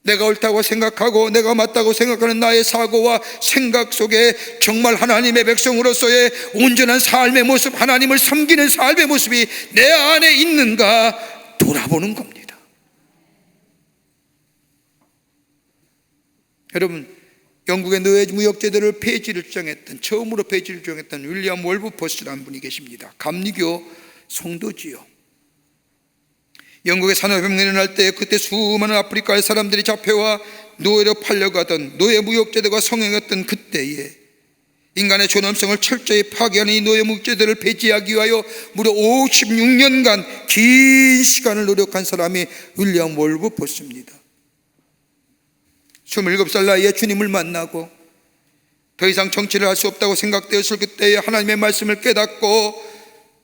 내가 옳다고 생각하고 내가 맞다고 생각하는 나의 사고와 생각 속에 정말 하나님의 백성으로서의 온전한 삶의 모습, 하나님을 섬기는 삶의 모습이 내 안에 있는가 돌아보는 겁니다. 여러분, 영국의 노예 무역제도를 폐지를 주장했던, 처음으로 폐지를 주장했던 윌리엄 월브포스라는 분이 계십니다. 감리교 성도지요. 영국의 산업혁명이 일어날 때 그때 수많은 아프리카의 사람들이 잡혀와 노예로 팔려가던 노예 무역제도가 성행했던 그때에 인간의 존엄성을 철저히 파괴하는 이 노예 무역제도를 폐지하기 위하여 무려 56년간 긴 시간을 노력한 사람이 윌리엄 월브포스입니다. 27살 나이에 주님을 만나고 더 이상 정치를 할 수 없다고 생각되었을 그때에 하나님의 말씀을 깨닫고,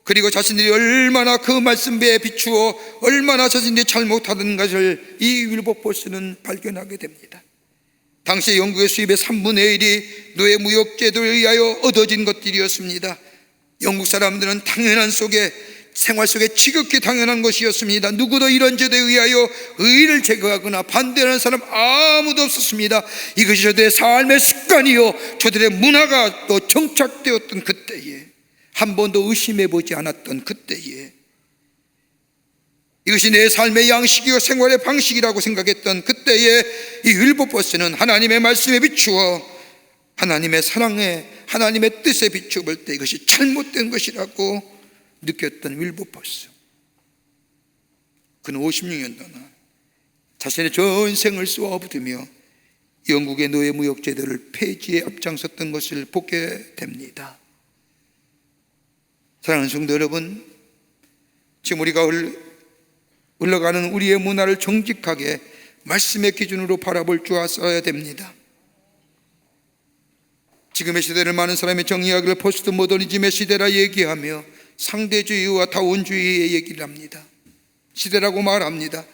그리고 자신들이 얼마나 그 말씀에 비추어 얼마나 자신들이 잘못하던 것을 이 윌버포스는 발견하게 됩니다. 당시 영국의 수입의 3분의 1이 노예 무역제도에 의하여 얻어진 것들이었습니다. 영국 사람들은 당연한 속에, 생활 속에 지극히 당연한 것이었습니다. 누구도 이런 제도에 의하여 의의를 제거하거나 반대하는 사람 아무도 없었습니다. 이것이 저들의 삶의 습관이요 저들의 문화가 또 정착되었던 그때에, 한 번도 의심해보지 않았던 그때에, 이것이 내 삶의 양식이요 생활의 방식이라고 생각했던 그때에 이 윌버포스는 하나님의 말씀에 비추어 하나님의 사랑에, 하나님의 뜻에 비추어 볼 때 이것이 잘못된 것이라고 느꼈던 윌버포스. 그는 56년 동안 자신의 전생을 쏘아붙이며 영국의 노예 무역 제도를 폐지에 앞장섰던 것을 보게 됩니다. 사랑하는 성도 여러분, 지금 우리가 흘러가는 우리의 문화를 정직하게 말씀의 기준으로 바라볼 줄 알아야 됩니다. 지금의 시대를 많은 사람이 정의하기를 포스트 모더니즘의 시대라 얘기하며 상대주의와 다원주의의 얘기를 합니다. 시대라고 말합니다.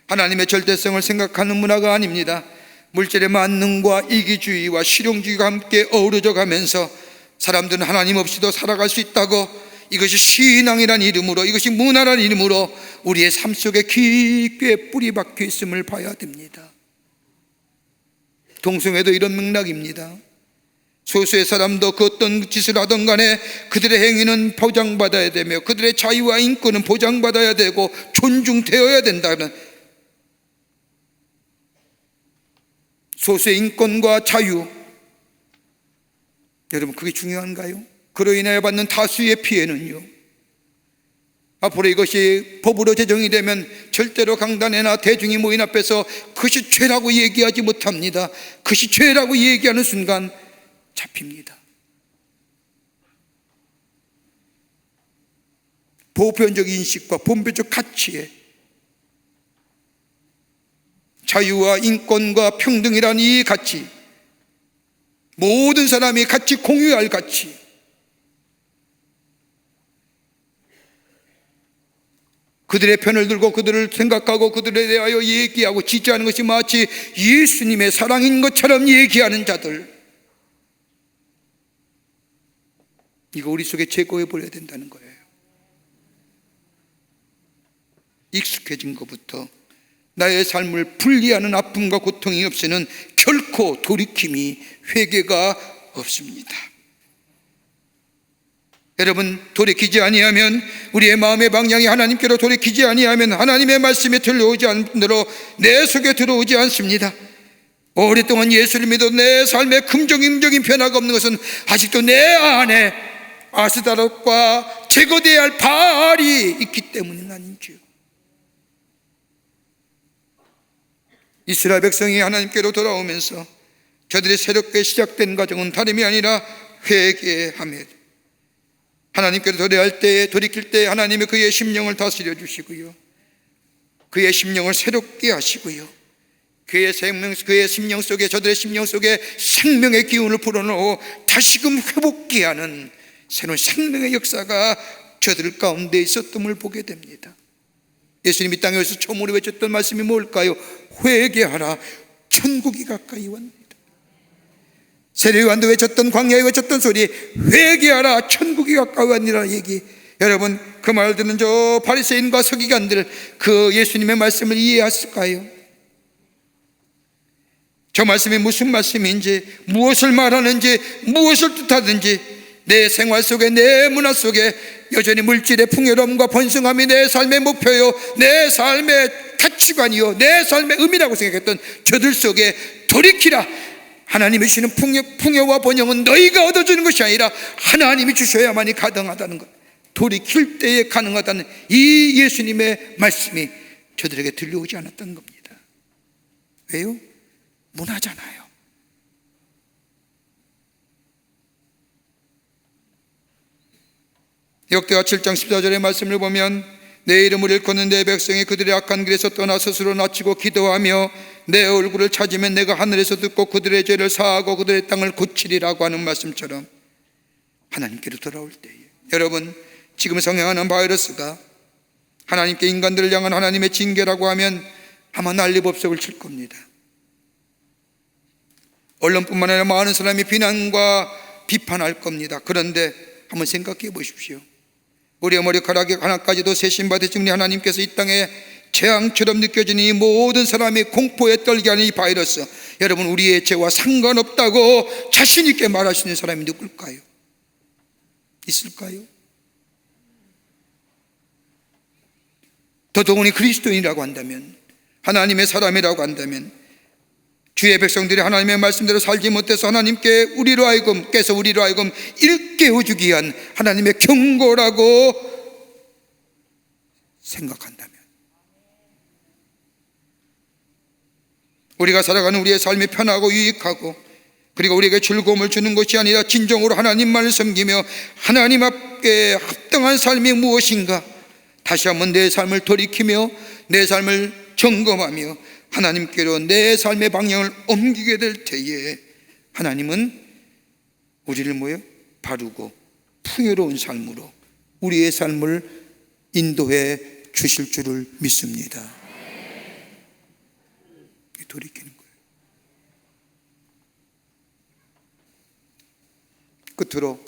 하나님의 절대성을 생각하는 문화가 아닙니다. 물질의 만능과 이기주의와 실용주의가 함께 어우러져 가면서 사람들은 하나님 없이도 살아갈 수 있다고, 이것이 신앙이란 이름으로, 이것이 문화란 이름으로 우리의 삶 속에 깊게 뿌리 박혀 있음을 봐야 됩니다. 동성애도 이런 맥락입니다. 소수의 사람도 그 어떤 짓을 하던 간에 그들의 행위는 보장받아야 되며 그들의 자유와 인권은 보장받아야 되고 존중되어야 된다는, 소수의 인권과 자유, 여러분 그게 중요한가요? 그로 인하여 받는 다수의 피해는요, 앞으로 이것이 법으로 제정이 되면 절대로 강단에나 대중이 모인 앞에서 그것이 죄라고 얘기하지 못합니다. 그것이 죄라고 얘기하는 순간 잡힙니다. 보편적 인식과 본변적 가치에 자유와 인권과 평등이란 이 가치, 모든 사람이 같이 공유할 가치, 그들의 편을 들고 그들을 생각하고 그들에 대하여 얘기하고 지지하는 것이 마치 예수님의 사랑인 것처럼 얘기하는 자들, 이거 우리 속에 제거해 버려야 된다는 거예요. 익숙해진 것부터 나의 삶을 분리하는 아픔과 고통이 없이는 결코 돌이킴이, 회개가 없습니다. 여러분, 돌이키지 아니하면, 우리의 마음의 방향이 하나님께로 돌이키지 아니하면 하나님의 말씀이 들려오지 않으므로 내 속에 들어오지 않습니다. 오랫동안 예수를 믿어 내 삶에 긍정적인 변화가 없는 것은 아직도 내 안에 아스다롯과 제거되어야 할 바알이 있기 때문은 아닌지요. 이스라엘 백성이 하나님께로 돌아오면서 저들이 새롭게 시작된 과정은 다름이 아니라 회개하며, 하나님께로 돌이킬 때 하나님이 그의 심령을 다스려 주시고요, 그의 심령을 새롭게 하시고요, 그의 심령 속에, 저들의 심령 속에 생명의 기운을 불어넣어 다시금 회복케 하는 새로운 생명의 역사가 저들 가운데 있었음을 보게 됩니다. 예수님이 땅에 오셔서 처음으로 외쳤던 말씀이 뭘까요? 회개하라, 천국이 가까이 왔습니다. 세례요한도 외쳤던, 광야에 외쳤던 소리, 회개하라, 천국이 가까이 왔니라 얘기. 여러분, 그 말을 듣는 저 바리새인과 서기관들, 그 예수님의 말씀을 이해했을까요? 저 말씀이 무슨 말씀인지, 무엇을 말하는지, 무엇을 뜻하든지 내 생활 속에, 내 문화 속에 여전히 물질의 풍요로움과 번성함이 내 삶의 목표요, 내 삶의 가치관이요, 내 삶의 의미라고 생각했던 저들 속에 돌이키라. 하나님이 주시는 풍요와 번영은 너희가 얻어주는 것이 아니라 하나님이 주셔야만이 가능하다는 것, 돌이킬 때에 가능하다는 이 예수님의 말씀이 저들에게 들려오지 않았던 겁니다. 왜요? 문화잖아요. 역대하 7장 14절의 말씀을 보면, 내 이름을 일컫는 내 백성이 그들의 악한 길에서 떠나 스스로 낮추고 기도하며 내 얼굴을 찾으면 내가 하늘에서 듣고 그들의 죄를 사하고 그들의 땅을 고치리라고 하는 말씀처럼 하나님께로 돌아올 때에, 여러분, 지금 성행하는 바이러스가 하나님께 인간들을 향한 하나님의 징계라고 하면 아마 난리법석을 칠 겁니다. 언론뿐만 아니라 많은 사람이 비난과 비판할 겁니다. 그런데 한번 생각해 보십시오. 우리의 머리카락이 하나까지도 세심받으신 우리 하나님께서 이 땅에 재앙처럼 느껴지는 이 모든 사람이 공포에 떨게 하는 이 바이러스, 여러분, 우리의 죄와 상관없다고 자신 있게 말할 수 있는 사람이 누굴까요? 있을까요? 더더군이 그리스도인이라고 한다면, 하나님의 사람이라고 한다면, 주의 백성들이 하나님의 말씀대로 살지 못해서 하나님께 우리로 하여금 일깨워주기 위한 하나님의 경고라고 생각한다면, 우리가 살아가는 우리의 삶이 편하고 유익하고, 그리고 우리에게 즐거움을 주는 것이 아니라 진정으로 하나님만을 섬기며 하나님 앞에 합당한 삶이 무엇인가 다시 한번 내 삶을 돌이키며 내 삶을 점검하며 하나님께로 내 삶의 방향을 옮기게 될 때에 하나님은 우리를 바르고 풍요로운 삶으로 우리의 삶을 인도해 주실 줄을 믿습니다. 돌이키는 거예요. 끝으로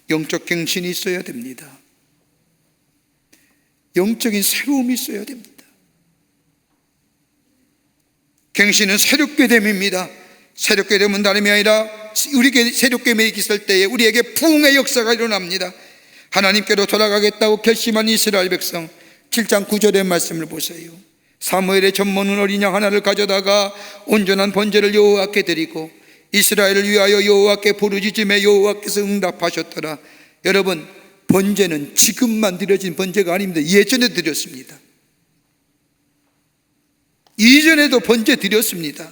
영적 갱신이 있어야 됩니다. 영적인 새로움이 있어야 됩니다. 갱신은 새롭게 됨입니다. 새롭게 됨은 다름이 아니라 우리에게 새롭게 있을 때에 우리에게 부흥의 역사가 일어납니다. 하나님께로 돌아가겠다고 결심한 이스라엘 백성, 7장 9절의 말씀을 보세요. 사무엘의 젖먹는 어린 양 하나를 가져다가 온전한 번제를 여호와께 드리고 이스라엘을 위하여 여호와께 부르짖음에 여호와께서 응답하셨더라. 여러분, 번제는 지금만 드려진 번제가 아닙니다. 예전에 드렸습니다. 이전에도 번제 드렸습니다.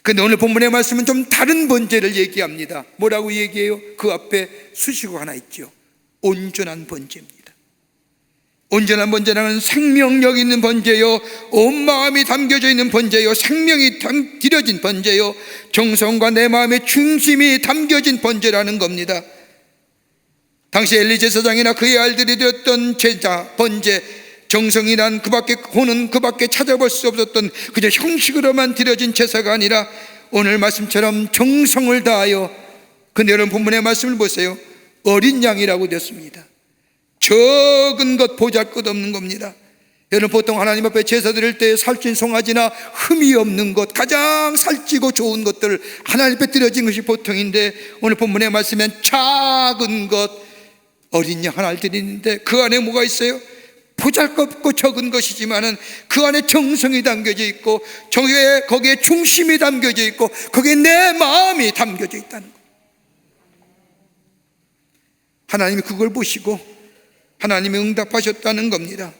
그런데 오늘 본문의 말씀은 좀 다른 번제를 얘기합니다. 뭐라고 얘기해요? 그 앞에 수식어 하나 있죠. 온전한 번제입니다. 온전한 번제는 생명력 있는 번제요, 온 마음이 담겨져 있는 번제요, 생명이 드려진 번제요, 정성과 내 마음의 중심이 담겨진 번제라는 겁니다. 당시 엘리 제사장이나 그의 아들들이 드렸던 제사, 번제, 정성이란 혼은 그 밖에 찾아볼 수 없었던 그저 형식으로만 드려진 제사가 아니라 오늘 말씀처럼 정성을 다하여, 근데 여러분 본문의 말씀을 보세요. 어린 양이라고 됐습니다. 적은 것, 보잘것없는 겁니다. 여러분, 보통 하나님 앞에 제사 드릴 때 살찐 송아지나 흠이 없는 것, 가장 살찌고 좋은 것들을 하나님 앞에 드려진 것이 보통인데, 오늘 본문의 말씀엔 작은 것, 어린 양 하나를 드리는데 그 안에 뭐가 있어요? 보잘것없고 적은 것이지만은 그 안에 정성이 담겨져 있고, 거기에 중심이 담겨져 있고, 거기에 내 마음이 담겨져 있다는 것. 하나님이 그걸 보시고 하나님이 응답하셨다는 겁니다.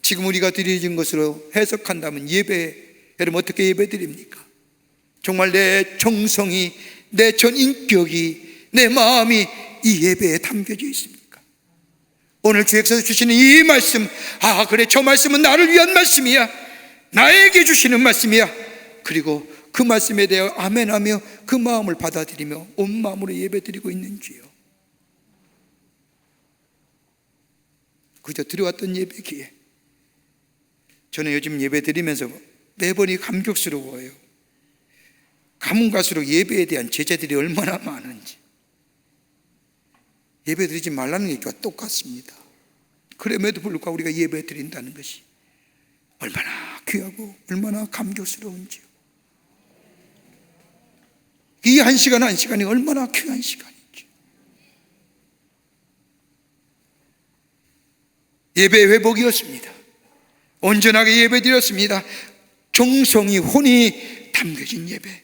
지금 우리가 드려진 것으로 해석한다면 예배, 여러분 어떻게 예배 드립니까? 정말 내 정성이, 내 전 인격이, 내 마음이 이 예배에 담겨져 있습니까? 오늘 주역에서 주시는 이 말씀, 아 그래, 저 말씀은 나를 위한 말씀이야, 나에게 주시는 말씀이야, 그리고 그 말씀에 대해 아멘하며 그 마음을 받아들이며 온 마음으로 예배 드리고 있는지요? 그저 들어왔던 예배기에 저는 요즘 예배 드리면서 매번이 감격스러워요. 가문 갈수록 예배에 대한 제자들이 얼마나 많은지. 예배 드리지 말라는 얘기와 똑같습니다. 그럼에도 불구하고 우리가 예배 드린다는 것이 얼마나 귀하고 얼마나 감격스러운지요. 이 한 시간 한 시간이 얼마나 귀한 시간인지. 예배 회복이었습니다. 온전하게 예배 드렸습니다. 정성이, 혼이 담겨진 예배.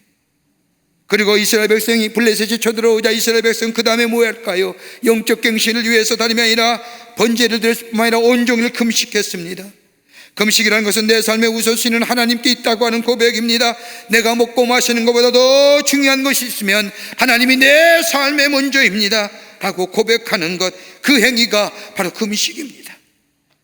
그리고 이스라엘 백성이 블레셋이 쳐들어오자 이스라엘 백성 그 다음에 뭐 할까요? 영적 갱신을 위해서 다름이 아니라 번제를 드릴 뿐만 아니라 온종일 금식했습니다. 금식이라는 것은 내 삶의 우선순위는 하나님께 있다고 하는 고백입니다. 내가 먹고 마시는 것보다 더 중요한 것이 있으면 하나님이 내 삶의 먼저입니다 하고 고백하는 것, 그 행위가 바로 금식입니다.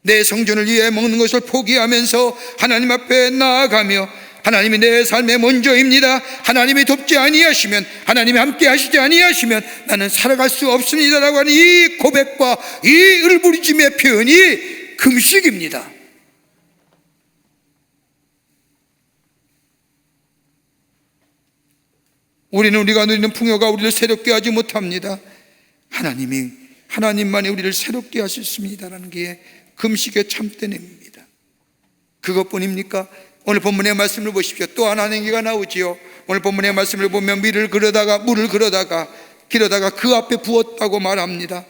내 성전을 위해 먹는 것을 포기하면서 하나님 앞에 나아가며 하나님이 내 삶의 먼저입니다, 하나님이 돕지 아니하시면, 하나님이 함께 하시지 아니하시면 나는 살아갈 수 없습니다라고 하는 이 고백과 이 울부짖음의 표현이 금식입니다. 우리가 누리는 풍요가 우리를 새롭게 하지 못합니다. 하나님만이 우리를 새롭게 하셨습니다라는 게 금식의 참된 의미입니다. 그것뿐입니까? 오늘 본문의 말씀을 보십시오. 또 하나 행위가 나오지요. 오늘 본문의 말씀을 보면 물을 그러다가 그 앞에 부었다고 말합니다.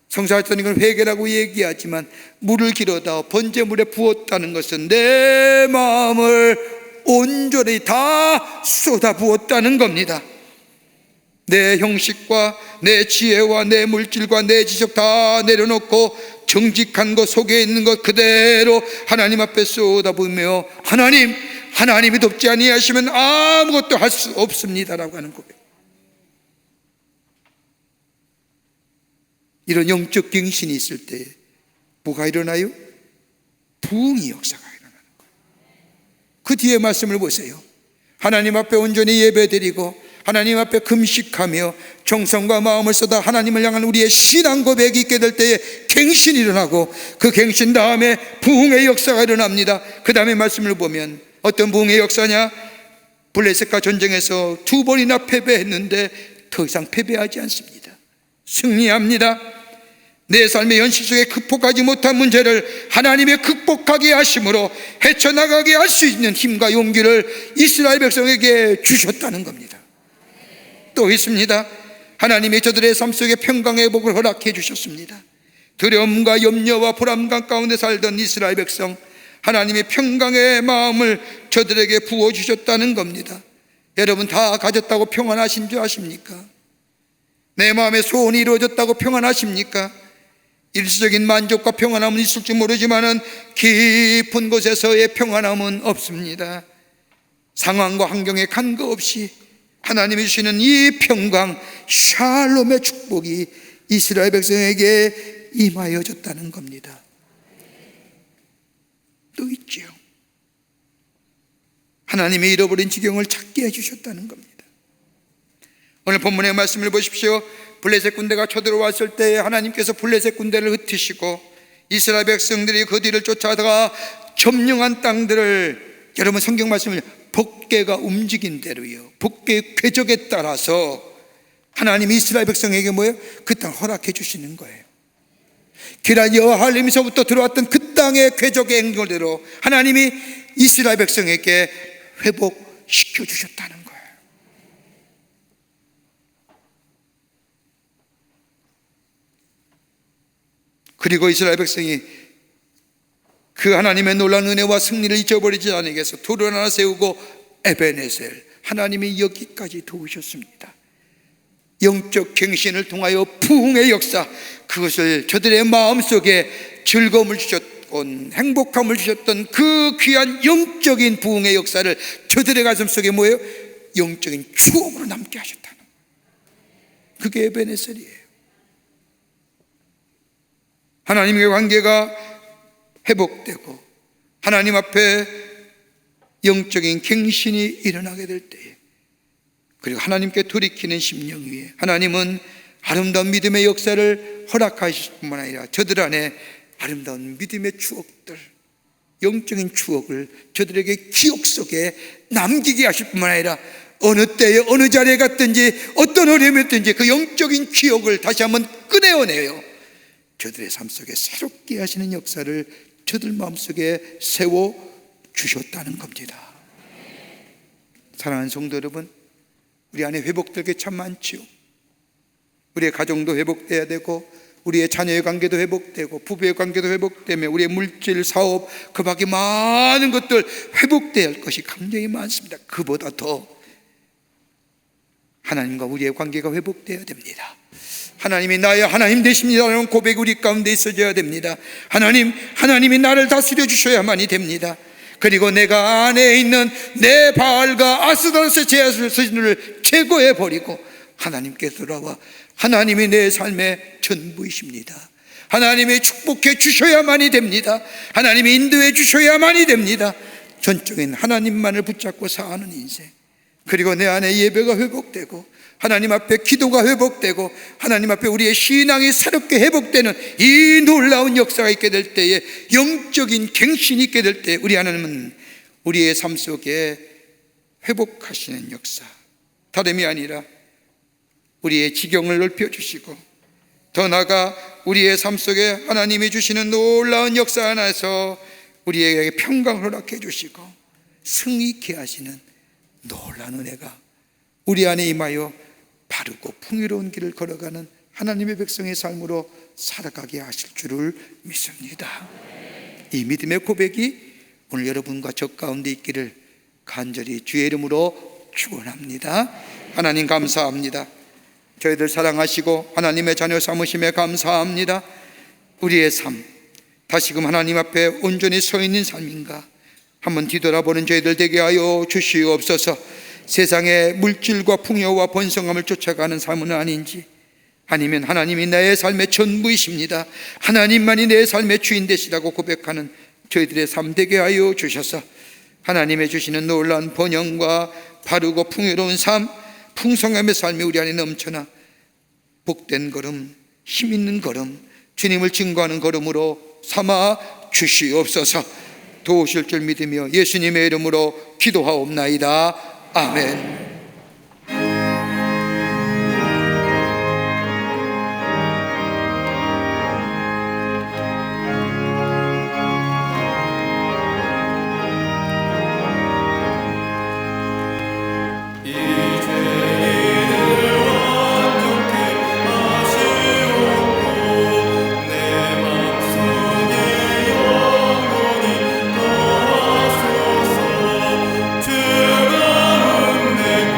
성사했던 이건 회개라고 얘기하지만 물을 길어다 번제물에 부었다는 것은 내 마음을 온전히 다 쏟아 부었다는 겁니다. 내 형식과 내 지혜와 내 물질과 내 지적 다 내려놓고 정직한 것, 속에 있는 것 그대로 하나님 앞에 쏟아부으며 하나님이 돕지 아니하시면 아무것도 할 수 없습니다라고 하는 고백. 이런 영적 갱신이 있을 때 뭐가 일어나요? 부흥의 역사가 일어나는 거예요. 그 뒤에 말씀을 보세요. 하나님 앞에 온전히 예배드리고 하나님 앞에 금식하며 정성과 마음을 쏟아 하나님을 향한 우리의 신앙 고백이 있게 될 때에 갱신이 일어나고, 그 갱신 다음에 부흥의 역사가 일어납니다. 그 다음에 말씀을 보면 어떤 부흥의 역사냐? 블레셋과 전쟁에서 2번이나 패배했는데 더 이상 패배하지 않습니다. 승리합니다. 내 삶의 현실 속에 극복하지 못한 문제를 하나님의 극복하게 하심으로 헤쳐나가게 할 수 있는 힘과 용기를 이스라엘 백성에게 주셨다는 겁니다. 또 있습니다. 하나님이 저들의 삶 속에 평강의 회복을 허락해 주셨습니다. 두려움과 염려와 불안감 가운데 살던 이스라엘 백성, 하나님이 평강의 마음을 저들에게 부어주셨다는 겁니다. 여러분 다 가졌다고 평안하신 줄 아십니까? 내 마음의 소원이 이루어졌다고 평안하십니까? 일시적인 만족과 평안함은 있을지 모르지만 깊은 곳에서의 평안함은 없습니다. 상황과 환경에 간과없이 하나님이 주시는 이 평강, 샬롬의 축복이 이스라엘 백성에게 임하여졌다는 겁니다. 또 있죠. 하나님이 잃어버린 지경을 찾게 해주셨다는 겁니다. 오늘 본문의 말씀을 보십시오. 블레셋 군대가 쳐들어왔을 때 하나님께서 블레셋 군대를 흩으시고 이스라엘 백성들이 그 뒤를 쫓아다가 점령한 땅들을, 여러분 성경 말씀을 복개가 움직인 대로요, 복개의 궤적에 따라서 하나님이 이스라엘 백성에게 뭐예요? 그 땅을 허락해 주시는 거예요. 기라 여할림에서부터 들어왔던 그 땅의 궤적의 행렬대로 하나님이 이스라엘 백성에게 회복시켜 주셨다는 거예요. 그리고 이스라엘 백성이 그 하나님의 놀라운 은혜와 승리를 잊어버리지 않기 위해서 돌을 하나 세우고 에베네셀, 하나님이 여기까지 도우셨습니다. 영적 갱신을 통하여 부흥의 역사, 그것을 저들의 마음속에 즐거움을 주셨던, 행복함을 주셨던 그 귀한 영적인 부흥의 역사를 저들의 가슴속에 뭐예요? 영적인 추억으로 남게 하셨다는 거예요. 그게 에베네셀이에요. 하나님의 관계가 회복되고 하나님 앞에 영적인 갱신이 일어나게 될 때에, 그리고 하나님께 돌이키는 심령 위에 하나님은 아름다운 믿음의 역사를 허락하실 뿐만 아니라 저들 안에 아름다운 믿음의 추억들, 영적인 추억을 저들에게 기억 속에 남기게 하실 뿐만 아니라 어느 때에 어느 자리에 갔든지 어떤 어려움이었든지 그 영적인 기억을 다시 한번 꺼내어내요 저들의 삶 속에 새롭게 하시는 역사를 저들 마음속에 세워주셨다는 겁니다. 사랑하는 성도 여러분, 우리 안에 회복될 게 참 많지요. 우리의 가정도 회복돼야 되고 우리의 자녀의 관계도 회복되고 부부의 관계도 회복되며 우리의 물질, 사업, 그 밖에 많은 것들 회복돼야 할 것이 굉장히 많습니다. 그보다 더 하나님과 우리의 관계가 회복돼야 됩니다. 하나님이 나의 하나님 되십니다라는 고백이 우리 가운데 있어져야 됩니다. 하나님이 나를 다스려 주셔야만이 됩니다. 그리고 내가 안에 있는 내 바알과 아스다로스의 제사를 제거해 버리고 하나님께 돌아와 하나님이 내 삶의 전부이십니다. 하나님이 축복해 주셔야만이 됩니다. 하나님이 인도해 주셔야만이 됩니다. 전적인 하나님만을 붙잡고 사는 인생, 그리고 내 안에 예배가 회복되고 하나님 앞에 기도가 회복되고 하나님 앞에 우리의 신앙이 새롭게 회복되는 이 놀라운 역사가 있게 될 때에, 영적인 갱신이 있게 될 때 우리 하나님은 우리의 삶 속에 회복하시는 역사, 다름이 아니라 우리의 지경을 넓혀주시고 더 나아가 우리의 삶 속에 하나님이 주시는 놀라운 역사 안에서 우리에게 평강을 허락해 주시고 승리케 하시는 놀라운 은혜가 우리 안에 임하여 바르고 풍요로운 길을 걸어가는 하나님의 백성의 삶으로 살아가게 하실 줄을 믿습니다. 이 믿음의 고백이 오늘 여러분과 저 가운데 있기를 간절히 주의 이름으로 축원합니다. 하나님 감사합니다. 저희들 사랑하시고 하나님의 자녀 삼으심에 감사합니다. 우리의 삶 다시금 하나님 앞에 온전히 서 있는 삶인가 한번 뒤돌아보는 저희들 되게 하여 주시옵소서. 세상의 물질과 풍요와 번성함을 쫓아가는 삶은 아닌지, 아니면 하나님이 나의 삶의 전부이십니다, 하나님만이 내 삶의 주인 되시라고 고백하는 저희들의 삶 되게 하여 주셔서 하나님의 주시는 놀라운 번영과 바르고 풍요로운 삶, 풍성함의 삶이 우리 안에 넘쳐나 복된 걸음, 힘있는 걸음, 주님을 증거하는 걸음으로 삼아 주시옵소서. 도우실 줄 믿으며 예수님의 이름으로 기도하옵나이다. 아멘. 내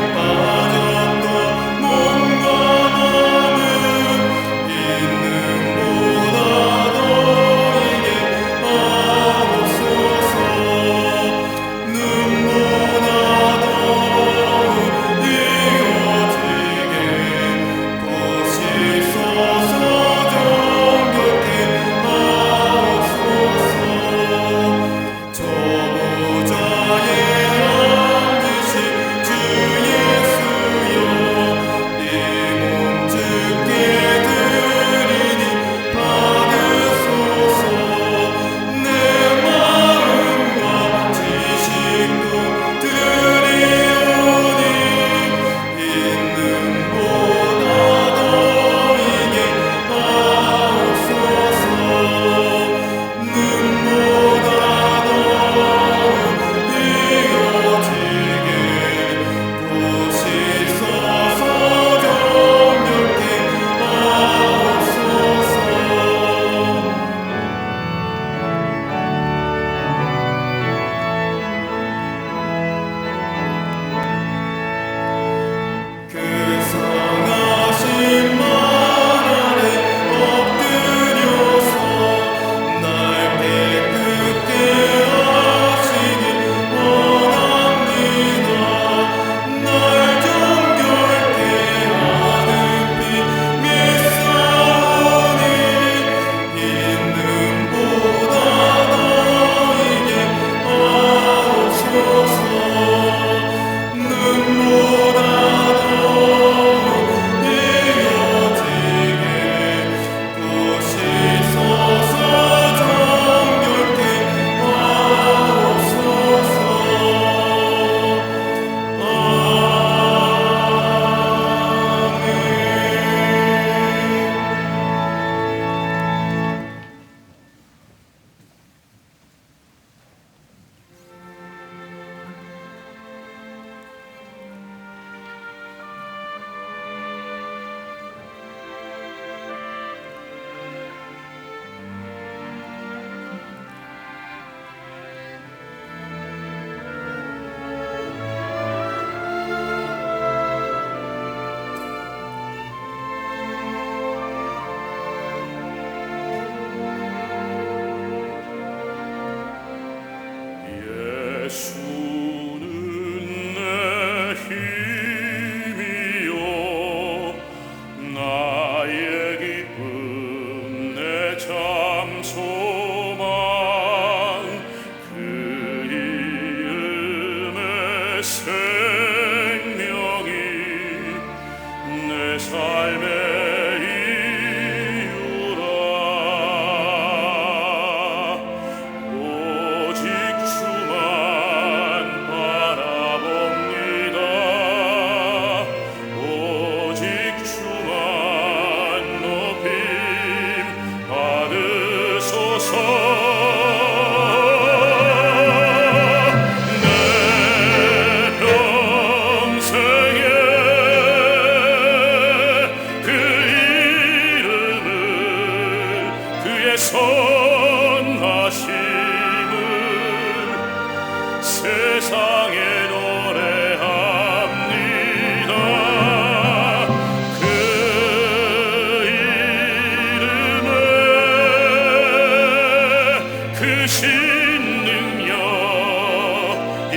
생명이 내 삶의 이유라. 오직 주만 바라봅니다. 오직 주만 높임 받으소서. 선하심을 세상에 노래합니다. 그 이름에 크신 능력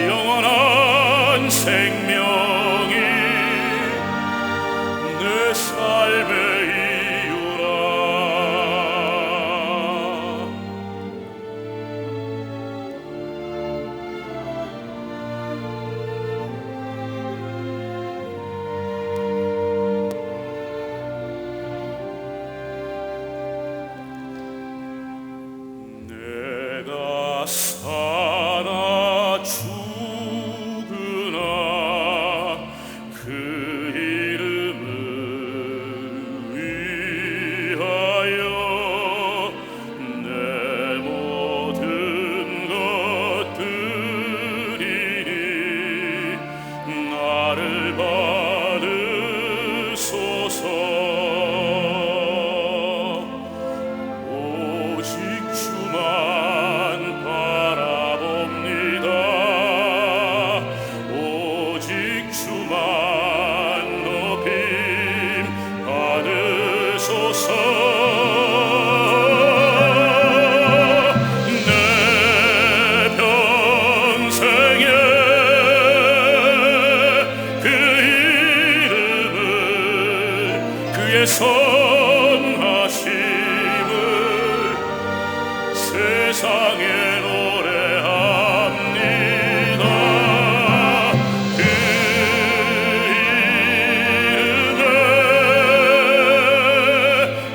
영원한 생명이 내 삶의 이유라. 내가 살아 죽으나 그 이름을 위하여 내 모든 것들이니 나를 받으소서. 오직 주만 바라봅니다. 오직 주만 높임 받으소서. 내 평생에 그 이름을 그의 선하심을 세상에 노래합니다. 그 이름에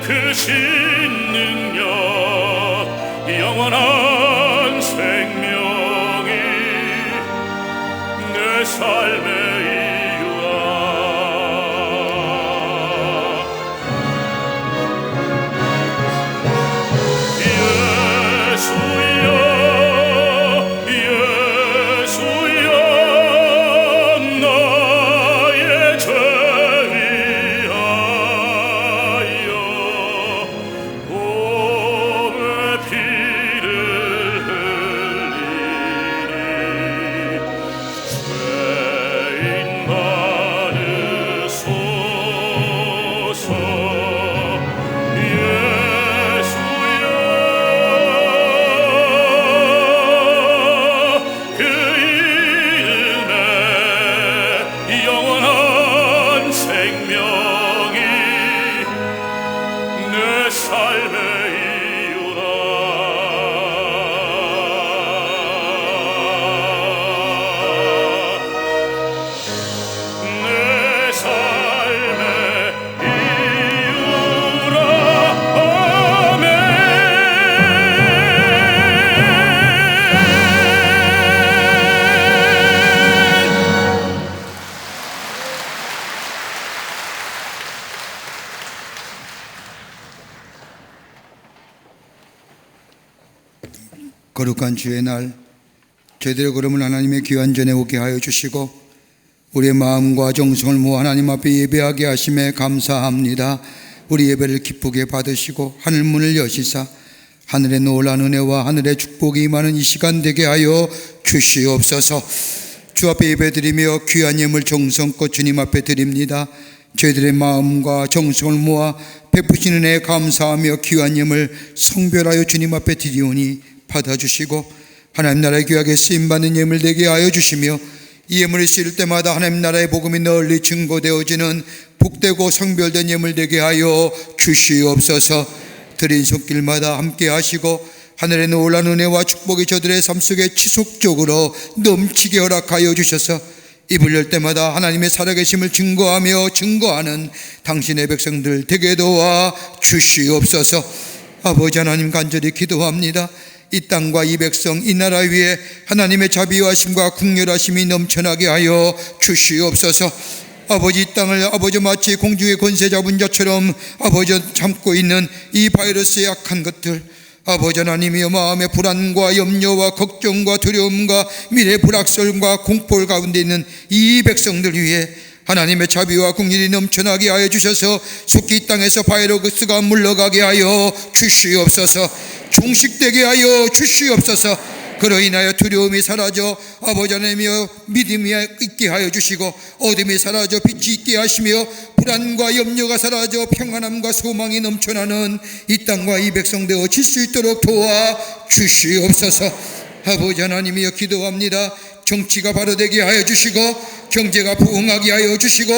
크신 능력 영원한 생명이 내 삶의 이유라. 예수여 나의 죄 위하여 몸에 피를 흘리니 죄인 받으소서. 그 이름에 영원한 생명이 내 삶의 이유라. 내 삶의 이유라. 아멘. 거룩한 주의 날 제대로 걸음을 하나님의 귀한 전에 오게 하여 주시고 우리의 마음과 정성을 모아 하나님 앞에 예배하게 하심에 감사합니다. 우리 예배를 기쁘게 받으시고 하늘 문을 여시사 하늘의 놀라운 은혜와 하늘의 축복이 임하는 이 시간 되게 하여 주시옵소서. 주 앞에 예배드리며 귀한 예물 정성껏 주님 앞에 드립니다. 저희들의 마음과 정성을 모아 베푸시는 은혜에 감사하며 귀한 예물 성별하여 주님 앞에 드리오니 받아주시고 하나님 나라의 귀하게 쓰임받는 예물 되게 하여 주시며 이 예물을 씌울 때마다 하나님 나라의 복음이 널리 증거되어지는 복되고 성별된 예물 되게 하여 주시옵소서. 드린 손길마다 함께 하시고 하늘의 놀라운 은혜와 축복이 저들의 삶 속에 지속적으로 넘치게 허락하여 주셔서 입을 열 때마다 하나님의 살아계심을 증거하는 당신의 백성들 되게 도와 주시옵소서. 아버지 하나님, 간절히 기도합니다. 이 땅과 이 백성, 이 나라 위에 하나님의 자비하심과 국률하심이 넘쳐나게 하여 주시옵소서. 아버지, 이 땅을 아버지 마치 공중의 권세 잡은 자처럼 아버지 참고 있는 이 바이러스의 악한 것들, 아버지 하나님이여, 마음의 불안과 염려와 걱정과 두려움과 미래 불확실과 공포 가운데 있는 이 백성들 위해 하나님의 자비와 긍휼이 넘쳐나게 하여 주셔서 속히 이 땅에서 바이러스가 물러가게 하여 주시옵소서. 종식되게 하여 주시옵소서. 그로 인하여 두려움이 사라져 아버지 하나님이여 믿음이 있게 하여 주시고, 어둠이 사라져 빛이 있게 하시며, 불안과 염려가 사라져 평안함과 소망이 넘쳐나는 이 땅과 이 백성 되어질 수 있도록 도와 주시옵소서. 아버지 하나님이여, 기도합니다. 정치가 바로 되게 하여 주시고, 경제가 부흥하게 하여 주시고,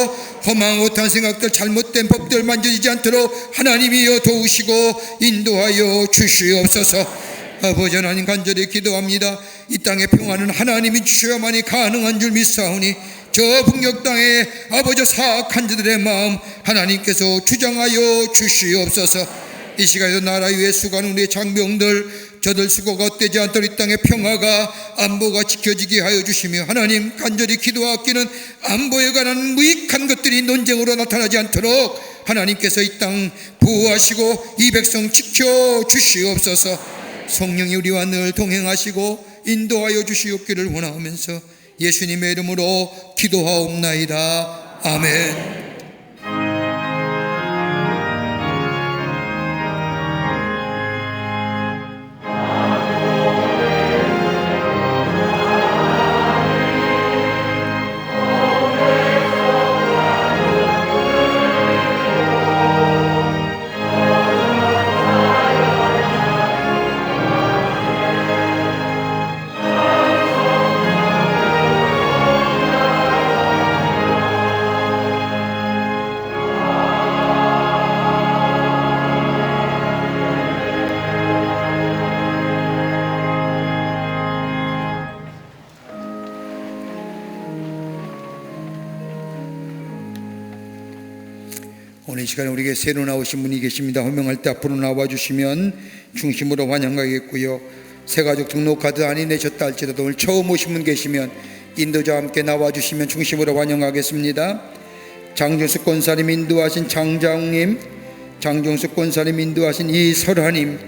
허망 못한 생각들, 잘못된 법들 만져지지 않도록 하나님이여 도우시고 인도하여 주시옵소서. 아버지 하나님, 간절히 기도합니다. 이 땅의 평안은 하나님이 주셔야만이 가능한 줄 믿사오니, 저 북녘 땅에 아버지 사악한 자들의 마음 하나님께서 주장하여 주시옵소서. 이 시간에도 나라 위에 수고하는 우리의 장병들, 저들 수고가 헛되지 않도록 이 땅의 평화가, 안보가 지켜지게 하여 주시며, 하나님, 간절히 기도하기는 안보에 관한 무익한 것들이 논쟁으로 나타나지 않도록 하나님께서 이 땅 보호하시고 이 백성 지켜 주시옵소서. 성령이 우리와 늘 동행하시고 인도하여 주시옵기를 원하면서 예수님의 이름으로 기도하옵나이다. 아멘. 오늘 이 시간에 우리에게 새로 나오신 분이 계십니다. 호명할 때 앞으로 나와주시면 중심으로 환영하겠고요. 새가족 등록 카드 안이 내셨다 할지라도 오늘 처음 오신 분 계시면 인도자와 함께 나와주시면 중심으로 환영하겠습니다. 장종숙 권사님 인도하신 장장님, 장종숙 권사님 인도하신 이설하님,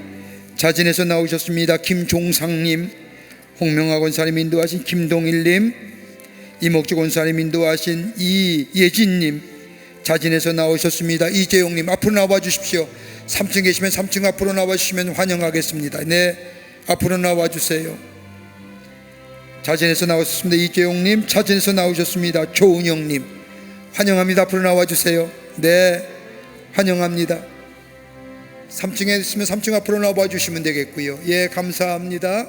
자진해서 나오셨습니다. 김종상님, 홍명하 권사님 인도하신 김동일님, 이목주 권사님 인도하신 이예진님, 자진해서 나오셨습니다. 이재용님, 앞으로 나와 주십시오. 3층 계시면 3층 앞으로 나와 주시면 환영하겠습니다. 네, 앞으로 나와 주세요. 자진해서 나오셨습니다. 이재용님, 자진해서 나오셨습니다. 조은영님, 환영합니다. 앞으로 나와 주세요. 네, 환영합니다. 3층에 있으면 3층 앞으로 나와 주시면 되겠고요. 예, 감사합니다.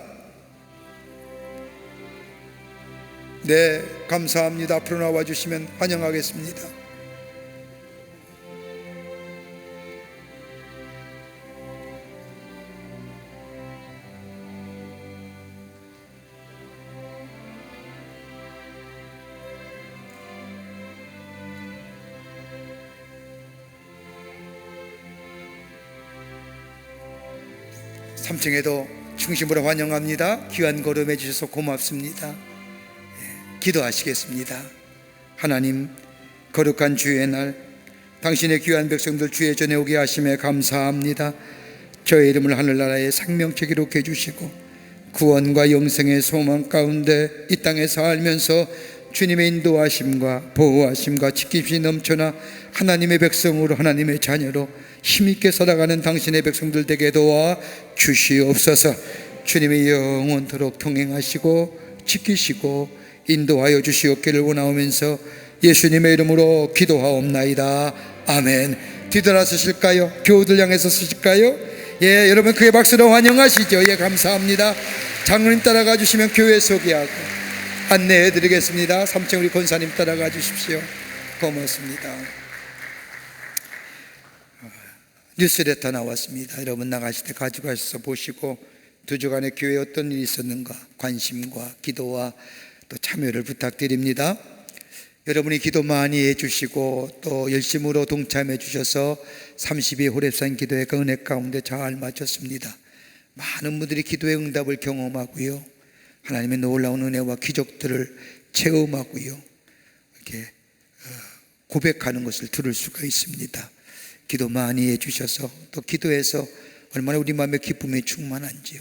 네, 감사합니다. 앞으로 나와 주시면 환영하겠습니다. (3층에도) 중심으로 환영합니다. 귀한 걸음해 주셔서 고맙습니다. 기도하시겠습니다. 하나님, 거룩한 주의 날 당신의 귀한 백성들 주의 전에 오게 하심에 감사합니다. 저의 이름을 하늘나라의 생명책 기록해 주시고 구원과 영생의 소망 가운데 이 땅에 살면서 주님의 인도하심과 보호하심과 지킴이 넘쳐나 하나님의 백성으로, 하나님의 자녀로 힘있게 살아가는 당신의 백성들 되게 도와 주시옵소서. 주님의 영원토록 동행하시고 지키시고 인도하여 주시옵기를 원하오면서 예수님의 이름으로 기도하옵나이다. 아멘. 뒤돌아서실까요? 교우들 향해서 서실까요? 예, 여러분 크게 박수로 환영하시죠. 예, 감사합니다. 장로님 따라가 주시면 교회 소개하고 안내해 드리겠습니다. 3층 우리 권사님 따라가 주십시오. 고맙습니다. 뉴스레터 나왔습니다. 여러분 나가실 때 가져가셔서 보시고 두 주간의 교회에 어떤 일이 있었는가 관심과 기도와 또 참여를 부탁드립니다. 여러분이 기도 많이 해주시고 또 열심으로 동참해 주셔서 32 호렙산 기도회 그 은혜 가운데 잘 마쳤습니다. 많은 분들이 기도의 응답을 경험하고요, 하나님의 놀라운 은혜와 기적들을 체험하고요, 이렇게 고백하는 것을 들을 수가 있습니다. 기도 많이 해주셔서 또 기도해서 얼마나 우리 마음의 기쁨이 충만한지요.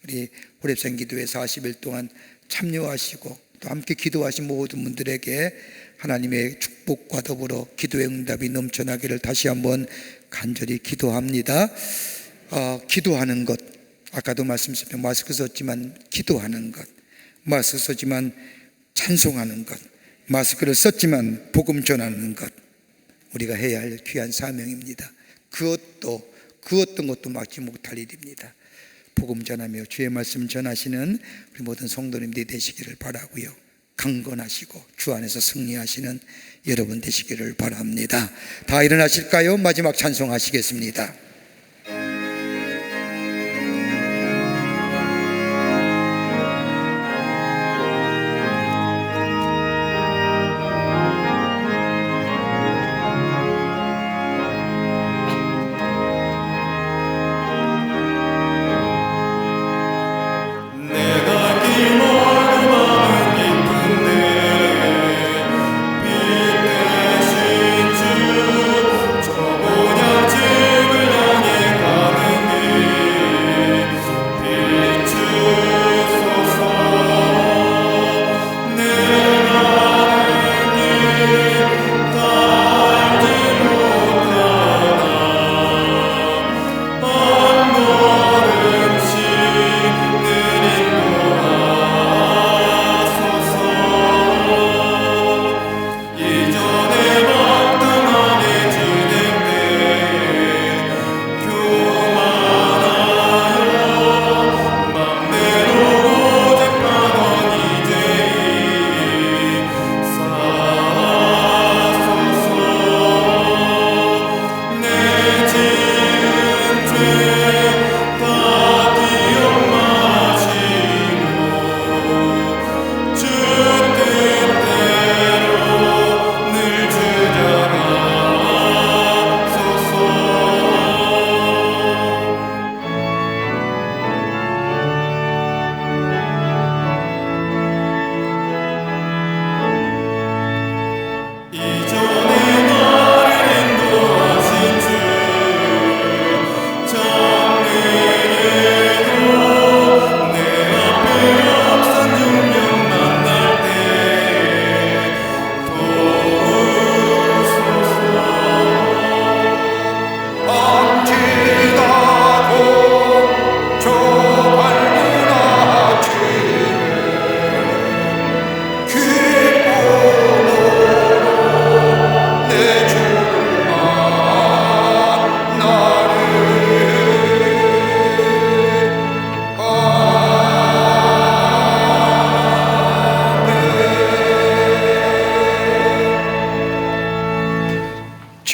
우리 호렙산 기도회 40일 동안 참여하시고 또 함께 기도하신 모든 분들에게 하나님의 축복과 더불어 기도의 응답이 넘쳐나기를 다시 한번 간절히 기도합니다. 기도하는 것, 아까도 말씀드렸지만 마스크 썼지만 기도하는 것, 마스크 썼지만 찬송하는 것, 마스크를 썼지만 복음 전하는 것, 우리가 해야 할 귀한 사명입니다. 그 어떤 것도 막지 못할 일입니다. 복음 전하며 주의 말씀 전하시는 우리 모든 성도님들이 되시기를 바라고요, 강건하시고 주 안에서 승리하시는 여러분 되시기를 바랍니다. 다 일어나실까요? 마지막 찬송하시겠습니다.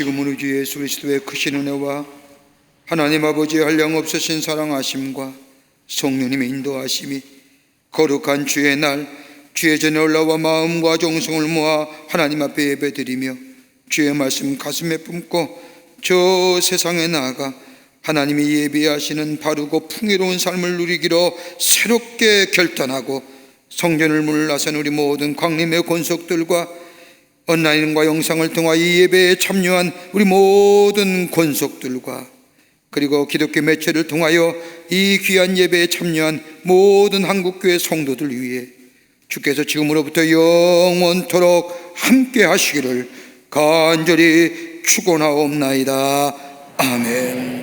지금은 우리 주 예수 그리스도의 크신 은혜와 하나님 아버지의 한량없으신 사랑하심과 성령님의 인도하심이 거룩한 주의 날 주의 전에 올라와 마음과 정성을 모아 하나님 앞에 예배드리며 주의 말씀 가슴에 품고 저 세상에 나아가 하나님이 예비하시는 바르고 풍요로운 삶을 누리기로 새롭게 결단하고 성전을 문을 나선 우리 모든 광림의 권속들과 온라인과 영상을 통하 이 예배에 참여한 우리 모든 권속들과 그리고 기독교 매체를 통하여 이 귀한 예배에 참여한 모든 한국교회 성도들 위해 주께서 지금으로부터 영원토록 함께 하시기를 간절히 축원하옵나이다. 아멘.